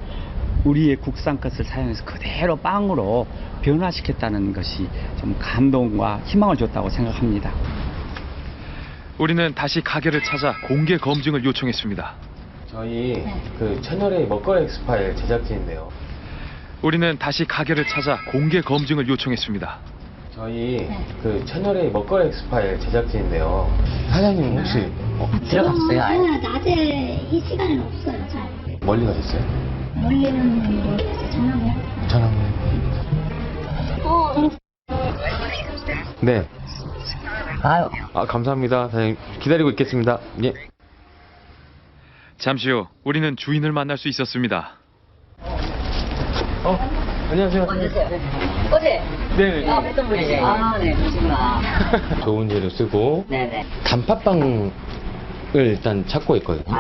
우리의 국산 것을 사용해서 그대로 빵으로 변화시켰다는 것이 좀 감동과 희망을 줬다고 생각합니다. 우리는 다시 가게를 찾아 공개 검증을 요청했습니다. 저희 그 채널A 먹거리 엑스파일 제작진인데요. 우리는 다시 가게를 찾아 공개 검증을 요청했습니다. 저희 그 채널A 먹거리 엑스파일 제작진인데요. 사장님 혹시 들어갔어요? 낮에 이 시간은 없어요. 잘. 멀리 가셨어요? 멀리는 뭐 전화고. 네. 아유. 감사합니다. 사장님 기다리고 있겠습니다. 예. 잠시 후 우리는 주인을 만날 수 있었습니다. 안녕하세요. 어제? 네네. 어떤 분이세요? 네, 그러시구나. 좋은 재료 쓰고 네네. 단팥빵을 일단 찾고 있거든요.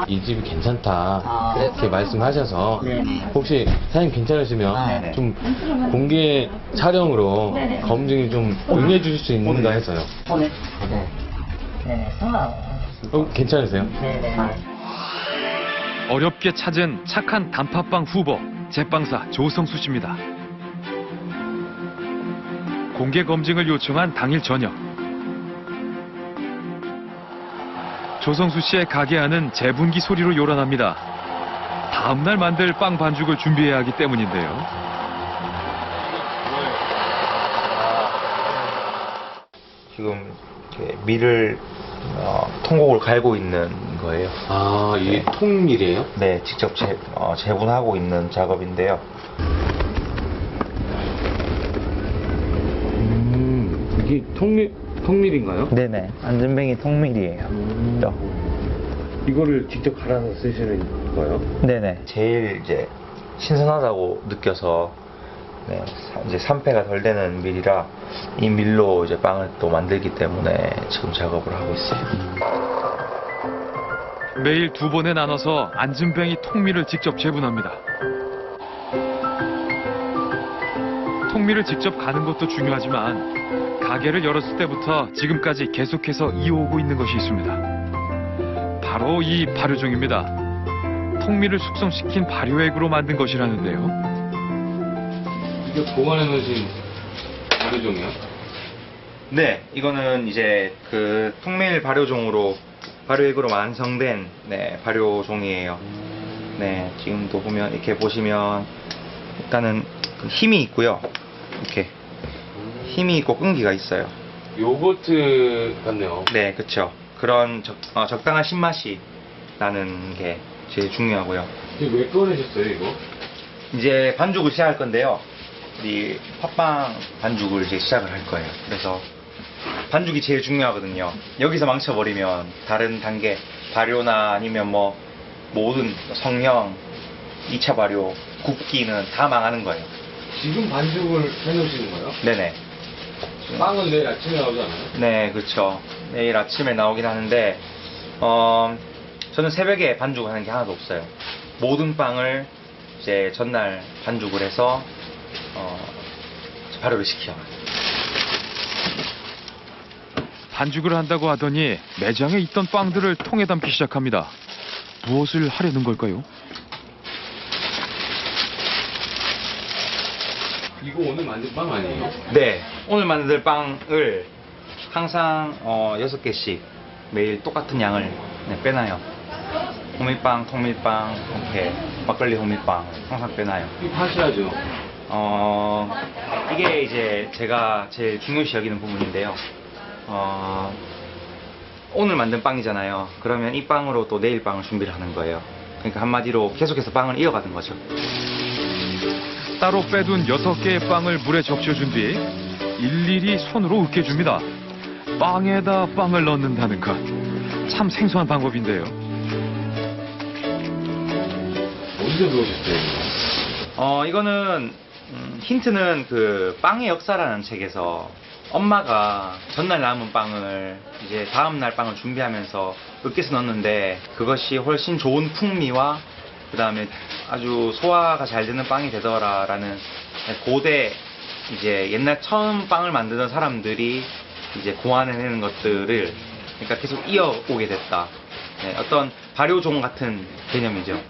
이 집이 괜찮다 이렇게 말씀하셔서 네네. 혹시 사장님 괜찮으시면 좀 공개 촬영으로 네네. 검증이 좀 응해 주실 수 있는가 해서요. 오늘? 네네. 괜찮으세요? 네네. 어렵게 찾은 착한 단팥빵 후보 제빵사 조성수 씨입니다. 공개 검증을 요청한 당일 저녁, 조성수 씨의 가게 안은 재분기 소리로 요란합니다. 다음날 만들 빵 반죽을 준비해야 하기 때문인데요. 지금 밀을 통곡을 갈고 있는 거예요. 이게 통밀이에요? 네, 직접 재분하고 있는 작업인데요. 이게 통밀인가요? 네네, 안전뱅이 통밀이에요. 이거를 직접 갈아서 쓰시는 거예요? 네네, 제일 이제 신선하다고 느껴서 이제 산패가 덜 되는 밀이라 이 밀로 이제 빵을 또 만들기 때문에 지금 작업을 하고 있어요. 매일 2번에 나눠서 안전뱅이 통밀을 직접 재분합니다. 통밀을 직접 가는 것도 중요하지만 가게를 열었을 때부터 지금까지 계속해서 이어오고 있는 것이 있습니다. 바로 이 발효종입니다. 통밀을 숙성시킨 발효액으로 만든 것이라는데요. 이게 보관해 놓으신 발효종이요? 네, 이거는 이제 그 통밀 발효종으로 발효액으로 완성된 발효종이에요. 네, 지금도 보면 이렇게 보시면 일단은 힘이 있고요. 이렇게 힘이 있고 끈기가 있어요. 요거트 같네요. 네, 그렇죠. 그런 적당한 신맛이 나는 게 제일 중요하고요. 이게 왜 꺼내셨어요, 이거? 이제 반죽을 시작할 건데요. 우리 팥빵 반죽을 이제 시작을 할 거예요. 그래서 반죽이 제일 중요하거든요. 여기서 망쳐버리면 다른 단계, 발효나 아니면 뭐 모든 성형, 2차 발효, 굽기는 다 망하는 거예요. 지금 반죽을 해놓으시는 거예요? 네네. 빵은 내일 아침에 나오잖아요? 네, 그렇죠. 내일 아침에 나오긴 하는데 저는 새벽에 반죽을 하는 게 하나도 없어요. 모든 빵을 이제 전날 반죽을 해서 발효를 시켜요. 반죽을 한다고 하더니 매장에 있던 빵들을 통에 담기 시작합니다. 무엇을 하려는 걸까요? 이거 오늘 만든 빵 아니에요? 네, 오늘 만들 빵을 항상 6개씩 매일 똑같은 양을 빼놔요. 호밀빵, 통밀빵, 이렇게 막걸리 호밀빵 항상 빼놔요. 이거 파셔야죠. 이게 이제 제가 제일 중요시 여기는 부분인데요. 오늘 만든 빵이잖아요. 그러면 이 빵으로 또 내일 빵을 준비를 하는 거예요. 그러니까 한마디로 계속해서 빵을 이어가는 거죠. 따로 빼둔 6개의 빵을 물에 적셔준 뒤 일일이 손으로 으깨줍니다. 빵에다 빵을 넣는다는 것. 참 생소한 방법인데요. 언제 배우셨어요? 이거는 힌트는 그 빵의 역사라는 책에서 엄마가 전날 남은 빵을 이제 다음날 빵을 준비하면서 으깨서 넣었는데 그것이 훨씬 좋은 풍미와 그 다음에 아주 소화가 잘 되는 빵이 되더라라는 고대 이제 옛날 처음 빵을 만드는 사람들이 이제 고안해내는 것들을 그러니까 계속 이어오게 됐다. 어떤 발효종 같은 개념이죠.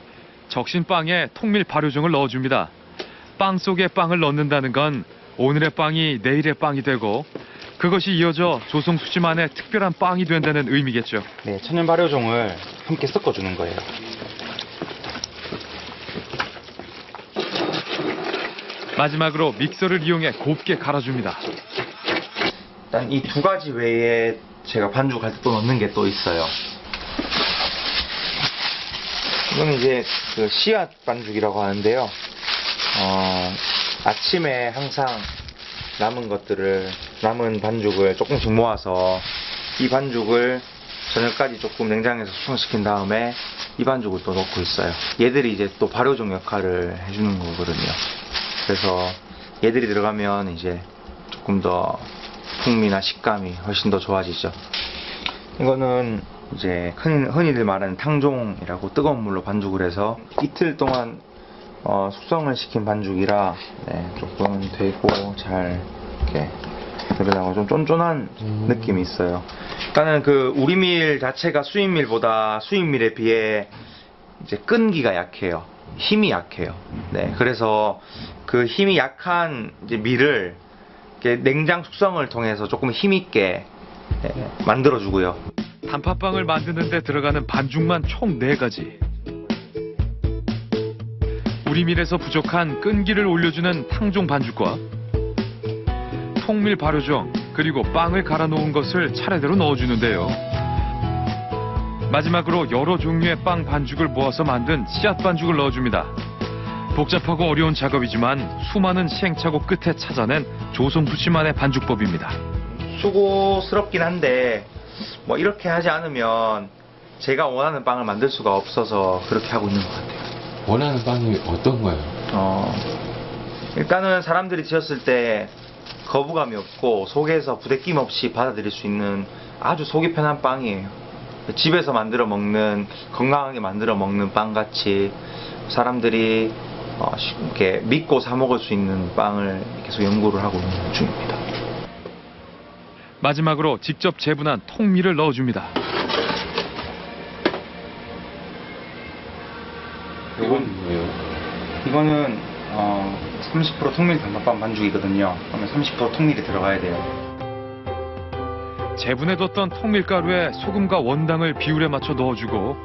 적신 빵에 통밀 발효종을 넣어줍니다. 빵 속에 빵을 넣는다는 건 오늘의 빵이 내일의 빵이 되고 그것이 이어져 조성수 씨만의 특별한 빵이 된다는 의미겠죠. 네, 천연 발효종을 함께 섞어주는 거예요. 마지막으로 믹서를 이용해 곱게 갈아줍니다. 일단 이 두 가지 외에 제가 반죽 할 때 또 넣는 게 또 있어요. 이거는 이제 그 씨앗 반죽이라고 하는데요. 아침에 항상 남은 반죽을 조금씩 모아서 이 반죽을 저녁까지 조금 냉장에서 숙성시킨 다음에 이 반죽을 또 넣고 있어요. 얘들이 이제 또 발효종 역할을 해주는 거거든요. 그래서 얘들이 들어가면 이제 조금 더 풍미나 식감이 훨씬 더 좋아지죠. 이거는 이제 흔히들 말하는 탕종이라고 뜨거운 물로 반죽을 해서 이틀 동안 숙성을 시킨 반죽이라 조금 되고 잘 이렇게 그러다가 좀 쫀쫀한 느낌이 있어요. 일단은 그 우리밀 자체가 수입밀보다 수입밀에 비해 이제 끈기가 약해요. 힘이 약해요. 네, 그래서 그 힘이 약한 이제 밀을 이렇게 냉장 숙성을 통해서 조금 힘있게 만들어주고요. 단팥빵을 만드는 데 들어가는 반죽만 총 4가지. 우리밀에서 부족한 끈기를 올려주는 탕종 반죽과 통밀 발효종 그리고 빵을 갈아 놓은 것을 차례대로 넣어주는데요. 마지막으로 여러 종류의 빵 반죽을 모아서 만든 씨앗 반죽을 넣어줍니다. 복잡하고 어려운 작업이지만 수많은 시행착오 끝에 찾아낸 조성수 씨만의 반죽법입니다. 수고스럽긴 한데 뭐 이렇게 하지 않으면 제가 원하는 빵을 만들 수가 없어서 그렇게 하고 있는 것 같아요. 원하는 빵이 어떤 거예요? 일단은 사람들이 지었을 때 거부감이 없고 속에서 부대낌 없이 받아들일 수 있는 아주 속이 편한 빵이에요. 집에서 만들어 먹는, 건강하게 만들어 먹는 빵같이 사람들이 이렇게 믿고 사 먹을 수 있는 빵을 계속 연구를 하고 있는 중입니다. 마지막으로 직접 재분한 통밀을 넣어줍니다. 이건 뭐예요? 이거는 30% 통밀 단팥빵 반죽이거든요. 그러면 30% 통밀이 들어가야 돼요. 재분해뒀던 통밀가루에 소금과 원당을 비율에 맞춰 넣어주고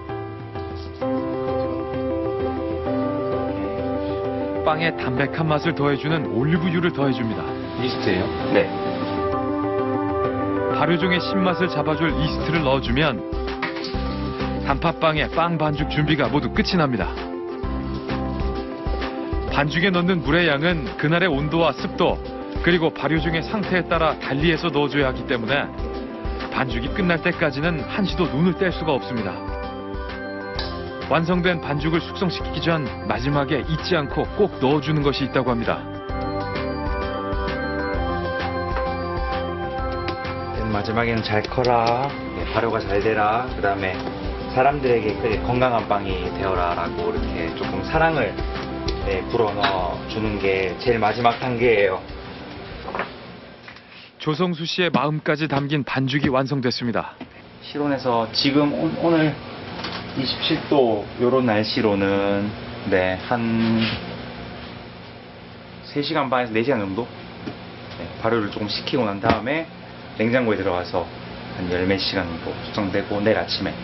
빵에 담백한 맛을 더해주는 올리브유를 더해줍니다. 이스트예요? 네. 발효종의 신맛을 잡아줄 이스트를 넣어주면 단팥빵의 빵 반죽 준비가 모두 끝이 납니다. 반죽에 넣는 물의 양은 그날의 온도와 습도 그리고 발효종의 상태에 따라 달리해서 넣어줘야 하기 때문에 반죽이 끝날 때까지는 한시도 눈을 뗄 수가 없습니다. 완성된 반죽을 숙성시키기 전 마지막에 잊지 않고 꼭 넣어주는 것이 있다고 합니다. 마지막에는 잘 커라, 발효가 잘 되라, 그 다음에 사람들에게 건강한 빵이 되어라 라고 이렇게 조금 사랑을 불어넣어 주는 게 제일 마지막 단계예요. 조성수 씨의 마음까지 담긴 반죽이 완성됐습니다. 실온에서 지금 오늘 27도 요런 날씨로는 한 3시간 반에서 4시간 정도 발효를 조금 시키고 난 다음에 냉장고에 들어가서 한 10몇 시간 정도 숙성되고 내일 아침에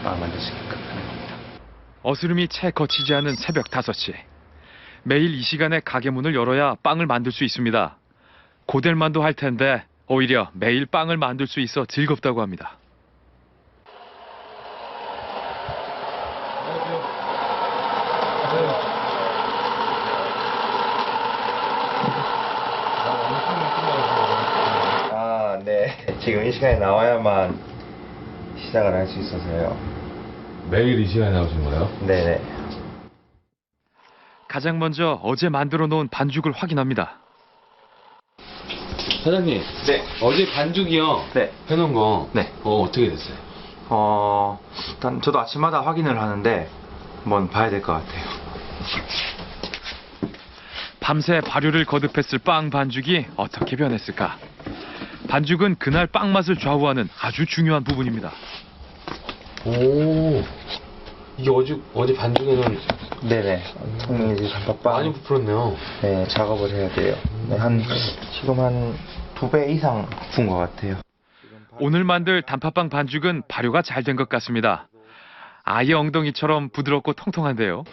만들 수 있게끔 하는 겁니다. 어스름이 채 거치지 않은 새벽 5시. 매일 이 시간에 가게 문을 열어야 빵을 만들 수 있습니다. 고될 만도 할 텐데 오히려 매일 빵을 만들 수 있어 즐겁다고 합니다. 네. 지금 이 시간에 나와야만 시작을 할 수 있어서요. 매일 이 시간에 나오신 거예요? 네네. 가장 먼저 어제 만들어 놓은 반죽을 확인합니다. 사장님. 네. 어제 반죽이요. 네. 해놓은 거. 네. 어떻게 됐어요? 일단 저도 아침마다 확인을 하는데 한번 봐야 될 것 같아요. 밤새 발효를 거듭했을 빵 반죽이 어떻게 변했을까? 반죽은 그날 빵 맛을 좌우하는 아주 중요한 부분입니다. 오, 이게 어제 반죽에는 네네. 이제 단팥빵 많이 부풀었네요. 네, 작업을 해야 돼요. 네, 지금 한 2배 이상 부푼 것 같아요. 오늘 만들 단팥빵 반죽은 발효가 잘 된 것 같습니다. 아이 엉덩이처럼 부드럽고 통통한데요.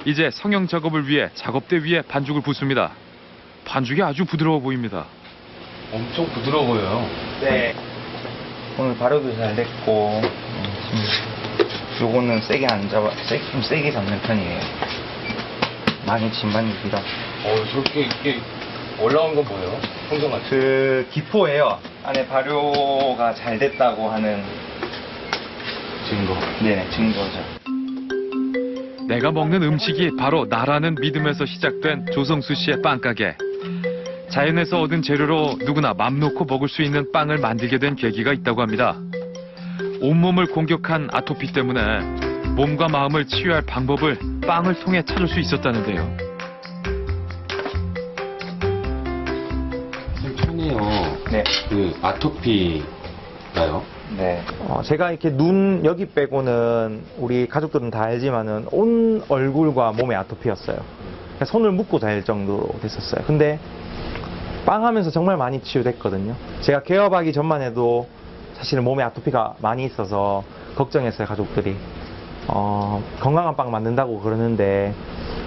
이제 성형 작업을 위해 작업대 위에 반죽을 붓습니다. 반죽이 아주 부드러워 보입니다. 엄청 부드러워 보여요. 네. 오늘 발효도 잘 됐고, 요거는 세게 안 잡아, 좀 세게 잡는 편이에요. 많이 진반죽이라. 저렇게 이렇게 올라온 건 뭐예요? 풍선같이. 그 기포예요. 안에 발효가 잘 됐다고 하는 증거. 네, 증거죠. 내가 먹는 음식이 바로 나라는 믿음에서 시작된 조성수 씨의 빵가게. 자연에서 얻은 재료로 누구나 맘 놓고 먹을 수 있는 빵을 만들게 된 계기가 있다고 합니다. 온몸을 공격한 아토피 때문에 몸과 마음을 치유할 방법을 빵을 통해 찾을 수 있었다는데요. 편해요. 네. 그 아토피가요? 네. 제가 이렇게 눈 여기 빼고는 우리 가족들은 다 알지만은 온 얼굴과 몸에 아토피였어요. 손을 묶고 다닐 정도로 됐었어요. 근데 빵 하면서 정말 많이 치유됐거든요. 제가 개업하기 전만 해도 사실은 몸에 아토피가 많이 있어서 걱정했어요, 가족들이. 건강한 빵 만든다고 그러는데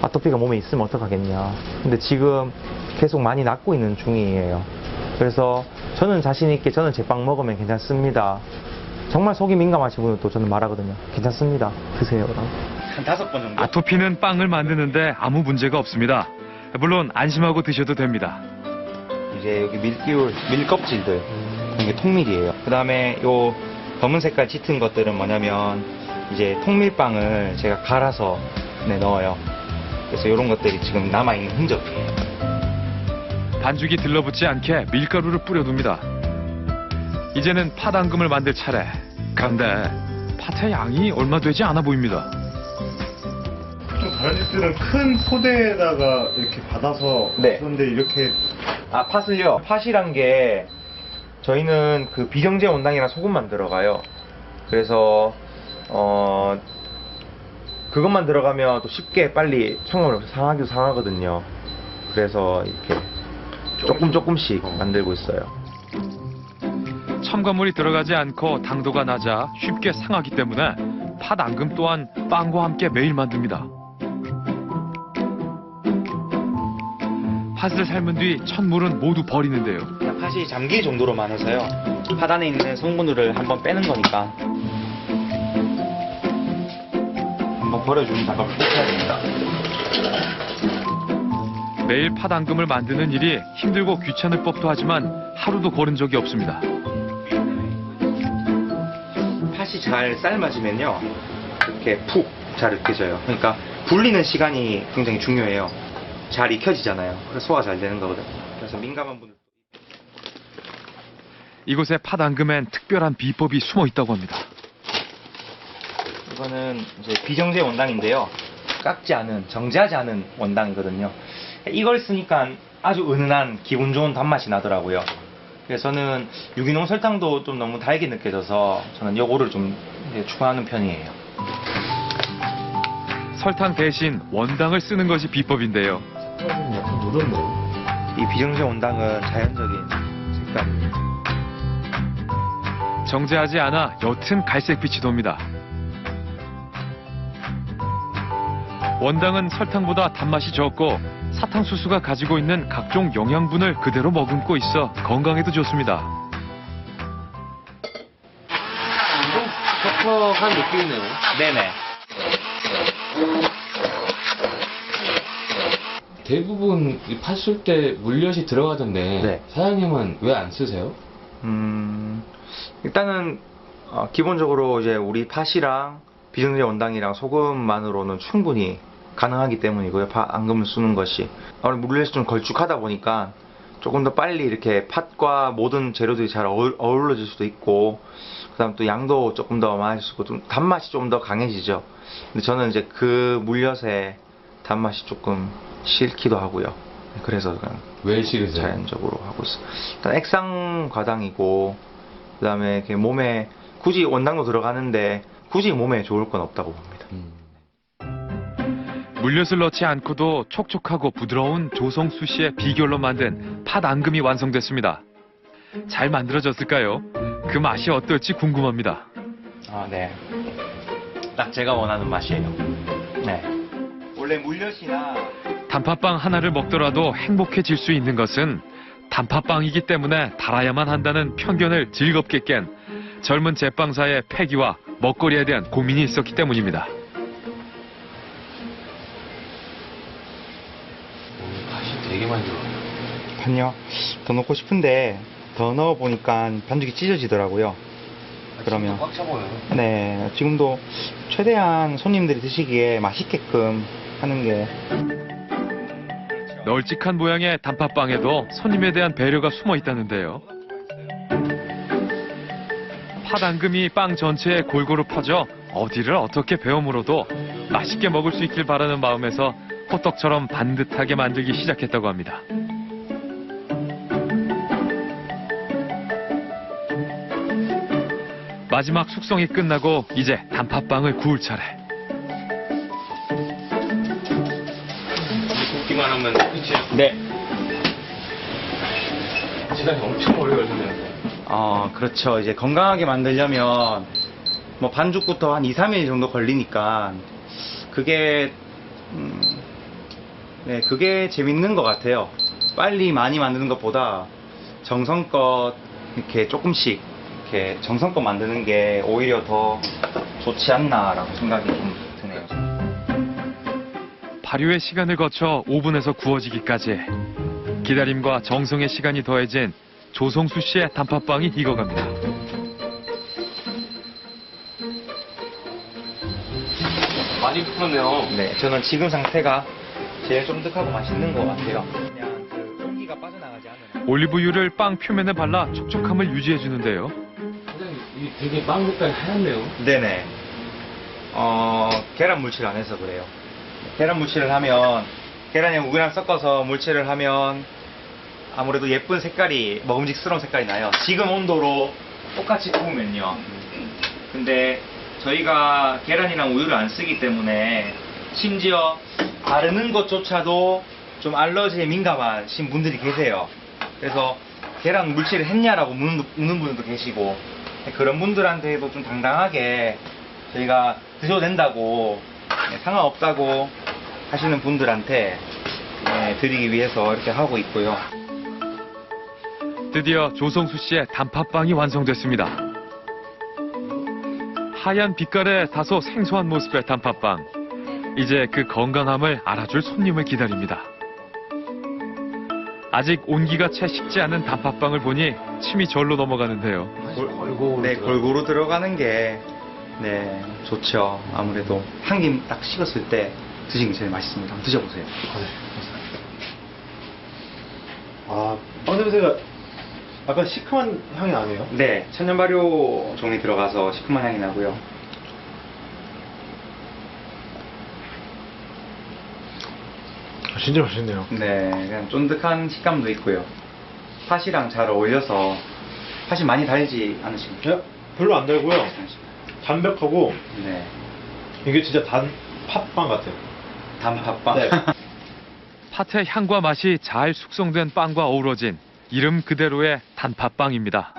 아토피가 몸에 있으면 어떡하겠냐. 근데 지금 계속 많이 낫고 있는 중이에요. 그래서 저는 자신 있게 저는 제 빵 먹으면 괜찮습니다. 정말 속이 민감하신 분들도 저는 말하거든요. 괜찮습니다. 드세요. 한 5번 정도. 아토피는 빵을 만드는데 아무 문제가 없습니다. 물론 안심하고 드셔도 됩니다. 이제 여기 밀껍질들, 이게 통밀이에요. 그 다음에 요 검은 색깔 짙은 것들은 뭐냐면 이제 통밀빵을 제가 갈아서 넣어요. 그래서 이런 것들이 지금 남아있는 흔적이에요. 반죽이 들러붙지 않게 밀가루를 뿌려둡니다. 이제는 팥 앙금을 만들 차례. 그런데 팥의 양이 얼마 되지 않아 보입니다. 좀 다른 집들은 큰 포대에다가 이렇게 받아서 그런데 이렇게 팥을요. 팥이란 게 저희는 그 비정제 원당이랑 소금만 들어가요. 그래서 그것만 들어가면 또 쉽게 빨리 청음을 없이 상하기도 상하거든요. 그래서 이렇게 조금씩 만들고 있어요. 첨가물이 들어가지 않고 당도가 낮아 쉽게 상하기 때문에 팥 앙금 또한 빵과 함께 매일 만듭니다. 팥을 삶은 뒤 첫물은 모두 버리는데요. 팥이 잠길 정도로만 해서요. 팥 안에 있는 성분들을 한번 빼는 거니까 한번 버려주는 작업을 꼭 해야 됩니다. 매일 팥 앙금을 만드는 일이 힘들고 귀찮을 법도 하지만 하루도 거른 적이 없습니다. 팥이 잘 삶아지면요, 이렇게 푹 잘 으깨져요. 그러니까 불리는 시간이 굉장히 중요해요. 잘 익혀지잖아요. 그래서 소화가 잘 되는 거거든요. 그래서 민감한 분들. 이곳의 팥 앙금엔 특별한 비법이 숨어 있다고 합니다. 이거는 이제 비정제 원당인데요. 깎지 않은, 정제하지 않은 원당이거든요. 이걸 쓰니까 아주 은은한 기분 좋은 단맛이 나더라고요. 그래서 저는 유기농 설탕도 좀 너무 달게 느껴져서 저는 요거를 좀 추가하는 편이에요. 설탕 대신 원당을 쓰는 것이 비법인데요. 약간 누렇네요. 이 비정제 원당은 자연적인 색깔입니다. 정제하지 않아 옅은 갈색빛이 돕니다. 원당은 설탕보다 단맛이 적고 사탕수수가 가지고 있는 각종 영양분을 그대로 머금고 있어 건강에도 좋습니다. 퍽퍽한 느낌이네요. 네네. 대부분 이 팥 쓸 때 물엿이 들어가던데 사장님은 왜 안 쓰세요? 일단은 기본적으로 이제 우리 팥이랑 비정제 원당이랑 소금만으로는 충분히 가능하기 때문이고요. 팥 앙금을 쓰는 것이 물엿이 좀 걸쭉하다 보니까 조금 더 빨리 이렇게 팥과 모든 재료들이 잘 어우러질 수도 있고, 그다음 또 양도 조금 더 많이 쓰고 좀 단맛이 좀 더 강해지죠. 근데 저는 이제 그 물엿의 단맛이 조금 싫기도 하고요. 그래서 그냥 왜 싫으세요? 자연적으로 하고 있어요. 일단 액상 과당이고, 그다음에 몸에 굳이 원당도 들어가는데 굳이 몸에 좋을 건 없다고 봅니다. 물엿을 넣지 않고도 촉촉하고 부드러운 조성수 씨의 비결로 만든 팥 앙금이 완성됐습니다. 잘 만들어졌을까요? 그 맛이 어떨지 궁금합니다. 네. 딱 제가 원하는 맛이에요. 네. 원래 물엿이나 단팥빵 하나를 먹더라도 행복해질 수 있는 것은 단팥빵이기 때문에 달아야만 한다는 편견을 즐겁게 깬 젊은 제빵사의 패기와 먹거리에 대한 고민이 있었기 때문입니다. 맛이 되게 많이 들어요. 반요. 더 넣고 싶은데 더 넣어보니까 반죽이 찢어지더라고요. 그러면 꽉 차보여요. 네, 지금도 최대한 손님들이 드시기에 맛있게끔 하는 게 널찍한 모양의 단팥빵에도 손님에 대한 배려가 숨어 있다는데요. 팥앙금이 빵 전체에 골고루 퍼져 어디를 어떻게 베어 물어도 맛있게 먹을 수 있길 바라는 마음에서 호떡처럼 반듯하게 만들기 시작했다고 합니다. 마지막 숙성이 끝나고 이제 단팥빵을 구울 차례. 굽기만 하면 끝이에요? 네. 시간이 엄청 오래 걸리네요. 그렇죠. 이제 건강하게 만들려면 뭐 반죽부터 한 2, 3일 정도 걸리니까 그게 그게 재밌는 것 같아요. 빨리 많이 만드는 것보다 정성껏 이렇게 조금씩 이렇게 정성껏 만드는 게 오히려 더 좋지 않나라고 생각이 좀 드네요. 발효의 시간을 거쳐 오븐에서 구워지기까지 기다림과 정성의 시간이 더해진 조성수 씨의 단팥빵이 익어갑니다. 많이 부풀었네요. 네, 저는 지금 상태가 제일 쫀득하고 맛있는 것 같아요. 그냥 그 공기가 빠져나가지 않는. 올리브유를 빵 표면에 발라 촉촉함을 유지해주는데요. 사장님, 이게 되게 빵 색깔이 하얗네요. 네네. 계란 물칠 안 해서 그래요. 계란 물칠을 하면 계란이랑 우유랑 섞어서 물칠을 하면 아무래도 예쁜 색깔이 먹음직스러운 색깔이 나요. 지금 온도로 똑같이 구우면요. 근데 저희가 계란이랑 우유를 안 쓰기 때문에 심지어 바르는 것조차도 좀 알러지에 민감하신 분들이 계세요. 그래서 계란 물칠을 했냐라고 묻는 분들도 계시고 그런 분들한테도 좀 당당하게 저희가 드셔도 된다고 상관없다고 하시는 분들한테 드리기 위해서 이렇게 하고 있고요. 드디어 조성수 씨의 단팥빵이 완성됐습니다. 하얀 빛깔의 다소 생소한 모습의 단팥빵. 이제 그 건강함을 알아줄 손님을 기다립니다. 아직 온기가 채 식지 않은 단팥빵을 보니 침이 절로 넘어가는데요. 골고루 들어가는 게 좋죠. 아무래도 한 김 딱 식었을 때 드시는 게 제일 맛있습니다. 한번 드셔보세요. 빵 냄새가 약간 시큼한 향이 나네요. 네, 천연 발효 종이 들어가서 시큼한 향이 나고요. 진짜 맛있네요. 네, 그냥 쫀득한 식감도 있고요. 팥이랑 잘 어울려서 팥이 많이 달지 않으십니까? 별로 안 달고요. 담백하고 네. 이게 진짜 단 팥빵 같아요. 단팥빵? 네. 팥의 향과 맛이 잘 숙성된 빵과 어우러진 이름 그대로의 단팥빵입니다.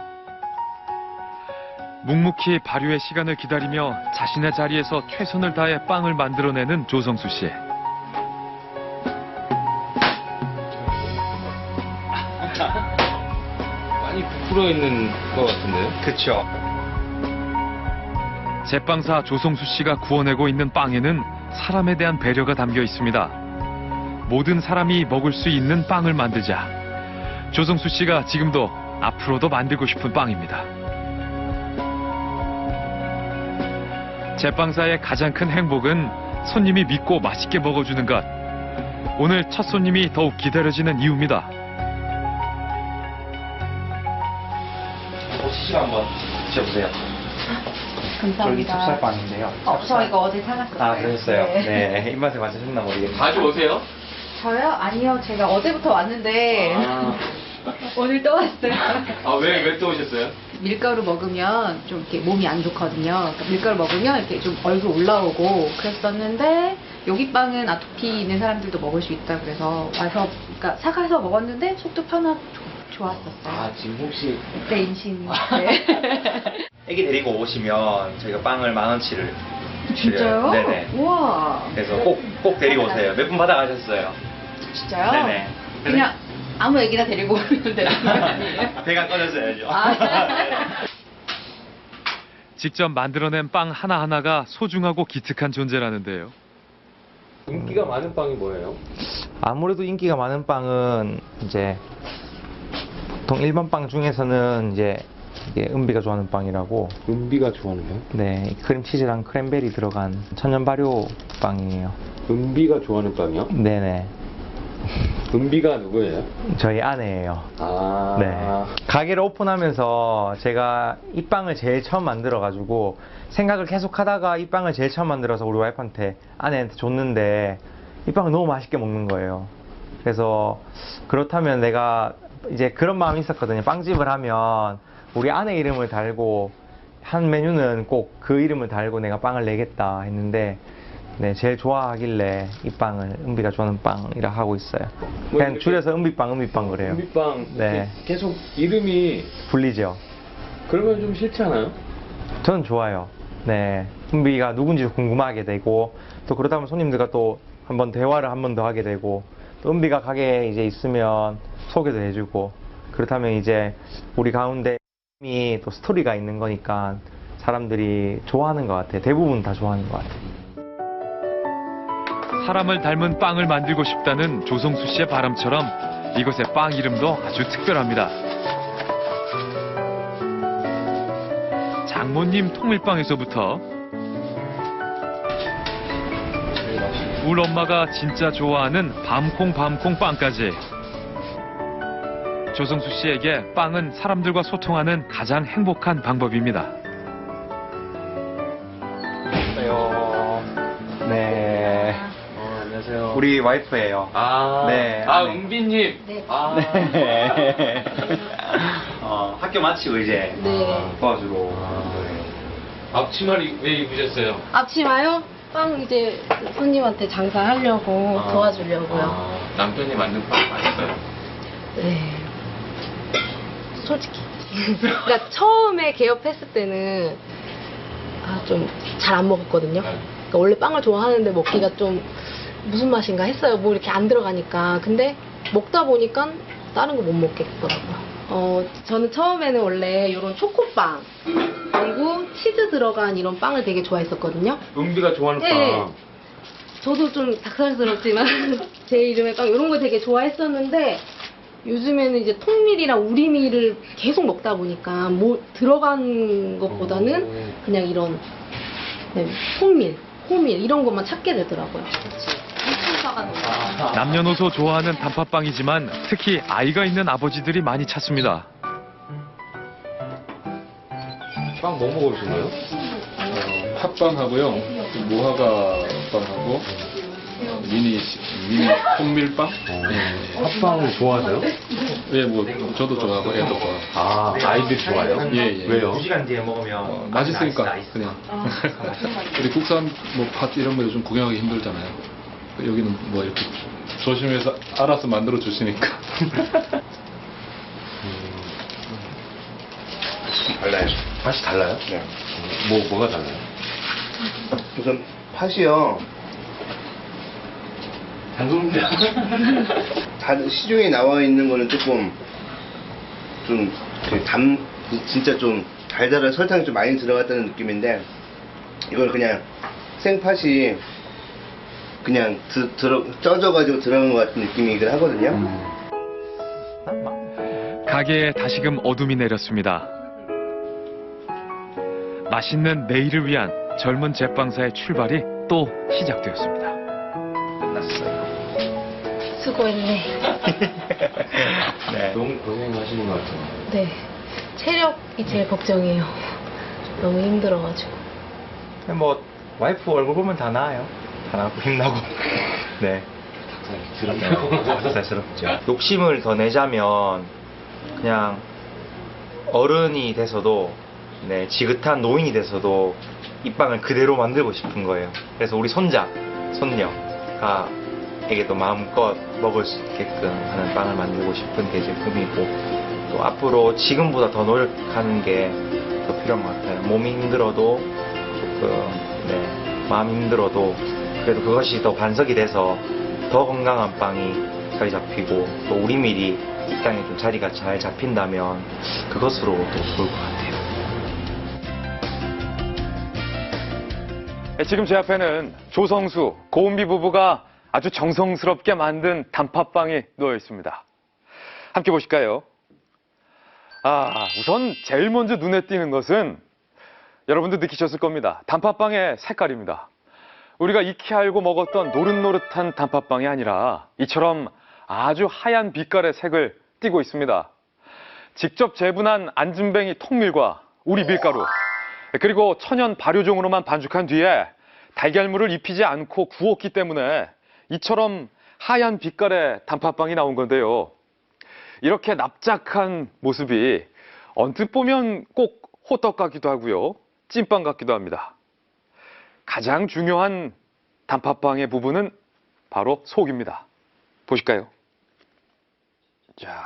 묵묵히 발효의 시간을 기다리며 자신의 자리에서 최선을 다해 빵을 만들어내는 조성수 씨. 많이 부풀어 있는 것 같은데요? 그쵸. 제빵사 조성수 씨가 구워내고 있는 빵에는 사람에 대한 배려가 담겨 있습니다. 모든 사람이 먹을 수 있는 빵을 만들자. 조성수 씨가 지금도 앞으로도 만들고 싶은 빵입니다. 제빵사의 가장 큰 행복은 손님이 믿고 맛있게 먹어주는 것. 오늘 첫 손님이 더욱 기다려지는 이유입니다. 시간 한번 드셔보세요. 감사합니다. 찹쌀빵인데요. 저 이거 어제 사갔어요. 아, 그러셨어요? 네. 입맛에 맞으셨나 모르겠네요. 자주 오세요? 저요? 아니요. 제가 어제부터 왔는데 오늘 또 왔어요. 아, 왜 또 오셨어요? 밀가루 먹으면 좀 이렇게 몸이 안 좋거든요. 그러니까 밀가루 먹으면 이렇게 좀 얼굴 올라오고 그랬었는데 여기 빵은 아토피 있는 사람들도 먹을 수 있다 그래서 와서 그러니까 사가서 먹었는데 속도 편하고 좋았었어요. 아, 지금 혹시 네, 임신. 네. 애기 데리고 오시면 저희가 빵을 10,000원치를 진짜요? 네네. 우와. 그래서 꼭 데리고 오세요. 몇 분 받아가셨어요. 진짜요? 네네. 그냥 아무 애기나 데리고 오면 되는 거 아니에요? 배가 꺼졌어야죠. 직접 만들어낸 빵 하나하나가 소중하고 기특한 존재라는데요. 인기가 많은 빵이 뭐예요? 아무래도 인기가 많은 빵은 이제 보통 일반 빵 중에서는 이제 이게 은비가 좋아하는 빵이라고. 은비가 좋아하는 빵? 네, 크림치즈랑 크랜베리 들어간 천연 발효 빵이에요. 은비가 좋아하는 빵이요? 네네. 은비가 누구예요? 저희 아내예요. 아. 네. 가게를 오픈하면서 제가 이 빵을 제일 처음 만들어가지고 생각을 계속 하다가 이 빵을 제일 처음 만들어서 우리 와이프한테, 아내한테 줬는데 이 빵을 너무 맛있게 먹는 거예요. 그래서 그렇다면 내가 이제 그런 마음이 있었거든요. 빵집을 하면 우리 아내 이름을 달고 한 메뉴는 꼭 그 이름을 달고 내가 빵을 내겠다 했는데, 네, 제일 좋아하길래 이 빵을 은비가 좋아하는 빵이라 하고 있어요. 그냥 줄여서 은비빵 그래요. 은비빵. 네. 계속 이름이 불리죠. 그러면 좀 싫지 않아요? 저는 좋아요. 네. 은비가 누군지 궁금하게 되고, 또 그러다 보면 손님들과 또 한번 대화를 한 번 더 하게 되고, 또 은비가 가게에 이제 있으면 소개도 해주고, 그렇다면 이제 우리 가운데 또 스토리가 있는 거니까 사람들이 좋아하는 것 같아요. 대부분 다 좋아하는 것 같아요. 사람을 닮은 빵을 만들고 싶다는 조성수 씨의 바람처럼 이곳의 빵 이름도 아주 특별합니다. 장모님 통밀빵에서부터 우리 엄마가 진짜 좋아하는 밤콩 빵까지, 조성수 씨에게 빵은 사람들과 소통하는 가장 행복한 방법입니다. 네. 안녕하세요. 우리 와이프예요. 네. 은비님. 네. 학교 마치고 이제 도와주러. 앞치마를 왜 입으셨어요? 앞치마요? 빵 이제 손님한테 장사하려고 도와주려고요. 남편이 만든 빵 맛있어요? 네. 솔직히. 그러니까 처음에 개업했을 때는 좀 잘 안 먹었거든요. 그러니까 원래 빵을 좋아하는데 먹기가 좀 무슨 맛인가 했어요. 뭐 이렇게 안 들어가니까. 근데 먹다 보니까 다른 거 못 먹겠더라고요. 저는 처음에는 원래 이런 초코빵 그리고 치즈 들어간 이런 빵을 되게 좋아했었거든요. 은비가 좋아하는 네. 빵. 저도 좀 닭살스럽지만 제 이름의 빵 이런 거 되게 좋아했었는데, 요즘에는 이제 통밀이랑 우리밀을 계속 먹다 보니까 뭐 들어간 것보다는 그냥 이런 통밀, 호밀 이런 것만 찾게 되더라고요. 남녀노소 좋아하는 단팥빵이지만 특히 아이가 있는 아버지들이 많이 찾습니다. 빵 뭐 먹으시나요? 팥빵하고요, 무화과 빵하고 미니 통밀빵. 팥빵을 좋아하세요? 예, 뭐 저도 좋아하고 애도 좋아하고. 아, 아이들이 좋아해요? 예. 왜요? 2시간 뒤에 먹으면 맛있으니까 그냥. 우리 국산 뭐 팥 이런 거 요즘 구경하기 힘들잖아요. 여기는 뭐 이렇게 조심해서 알아서 만들어 주시니까. 달라요. 맛이 달라요? 네. 뭐가 달라요? 우선 팥이요. 시중에 나와 있는 거는 조금 좀 진짜 좀 달달한 설탕이 좀 많이 들어갔다는 느낌인데, 이건 그냥 생팥이 그냥 쪄져가지고 들어간 것 같은 느낌이긴 하거든요. 가게에 다시금 어둠이 내렸습니다. 맛있는 내일을 위한 젊은 제빵사의 출발이 또 시작되었습니다. 끝났어요. 수고했네. 네. 너무 고생하시는 것 같아요. 네. 체력이 제일 걱정이에요. 너무 힘들어가지고. 뭐 와이프 얼굴 보면 다 나아요. 다 나고 힘나고. 네. 닭살스럽죠. 욕심을 더 내자면 그냥 어른이 돼서도, 네, 지긋한 노인이 돼서도 이 빵을 그대로 만들고 싶은 거예요. 그래서 우리 손녀가 에게도 마음껏 먹을 수 있게끔 하는 빵을 만들고 싶은 게 제 꿈이고, 또 앞으로 지금보다 더 노력하는 게 더 필요한 것 같아요. 몸이 힘들어도 조금 마음 힘들어도 그래도 그것이 더 반석이 돼서 더 건강한 빵이 자리 잡히고 또 우리 밀이 이 땅에 좀 자리가 잘 잡힌다면 그것으로 또 좋을 것 같아요. 지금 제 앞에는 조성수, 고은비 부부가 아주 정성스럽게 만든 단팥빵이 놓여 있습니다. 함께 보실까요? 우선 제일 먼저 눈에 띄는 것은 여러분도 느끼셨을 겁니다. 단팥빵의 색깔입니다. 우리가 익히 알고 먹었던 노릇노릇한 단팥빵이 아니라 이처럼 아주 하얀 빛깔의 색을 띠고 있습니다. 직접 재분한 안진뱅이 통밀과 우리 밀가루, 그리고 천연 발효종으로만 반죽한 뒤에 달걀물을 입히지 않고 구웠기 때문에 이처럼 하얀 빛깔의 단팥빵이 나온 건데요. 이렇게 납작한 모습이 언뜻 보면 꼭 호떡 같기도 하고요. 찐빵 같기도 합니다. 가장 중요한 단팥빵의 부분은 바로 속입니다. 보실까요? 자,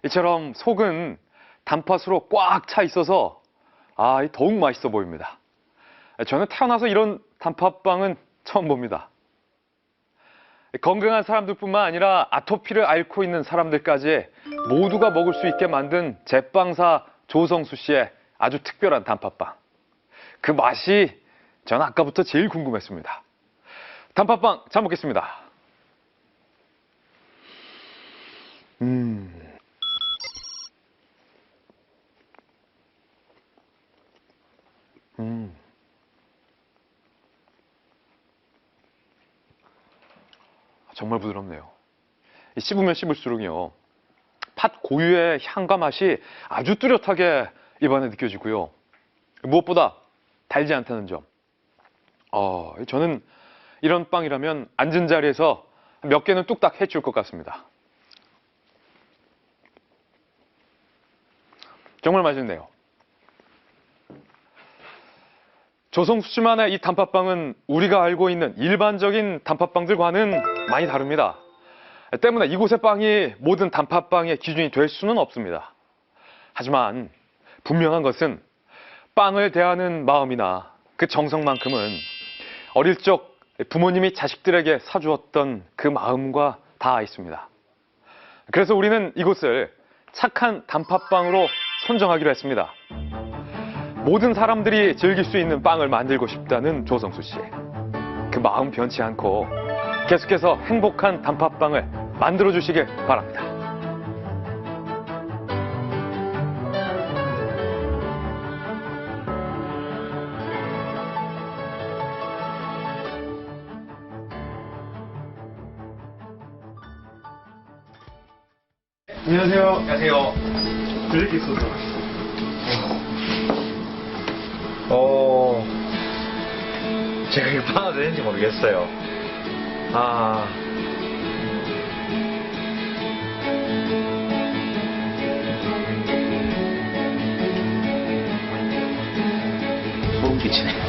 이처럼 속은 단팥으로 꽉 차 있어서 더욱 맛있어 보입니다. 저는 태어나서 이런 단팥빵은 처음 봅니다. 건강한 사람들뿐만 아니라 아토피를 앓고 있는 사람들까지 모두가 먹을 수 있게 만든 제빵사 조성수 씨의 아주 특별한 단팥빵. 그 맛이 저는 아까부터 제일 궁금했습니다. 단팥빵 잘 먹겠습니다. 정말 부드럽네요. 씹으면 씹을수록요, 팥 고유의 향과 맛이 아주 뚜렷하게 입안에 느껴지고요. 무엇보다 달지 않다는 점. 저는 이런 빵이라면 앉은 자리에서 몇 개는 뚝딱 해줄 것 같습니다. 정말 맛있네요. 조성수 씨만의 이 단팥빵은 우리가 알고 있는 일반적인 단팥빵들과는 많이 다릅니다. 때문에 이곳의 빵이 모든 단팥빵의 기준이 될 수는 없습니다. 하지만 분명한 것은 빵을 대하는 마음이나 그 정성만큼은 어릴 적 부모님이 자식들에게 사주었던 그 마음과 닿아 있습니다. 그래서 우리는 이곳을 착한 단팥빵으로 선정하기로 했습니다. 모든 사람들이 즐길 수 있는 빵을 만들고 싶다는 조성수 씨. 그 마음 변치 않고 계속해서 행복한 단팥빵을 만들어 주시길 바랍니다. 안녕하세요. 안녕하세요. 들릴 게 있어서. 제가 이거 빵을 되는지 모르겠어요. 소름 끼치네.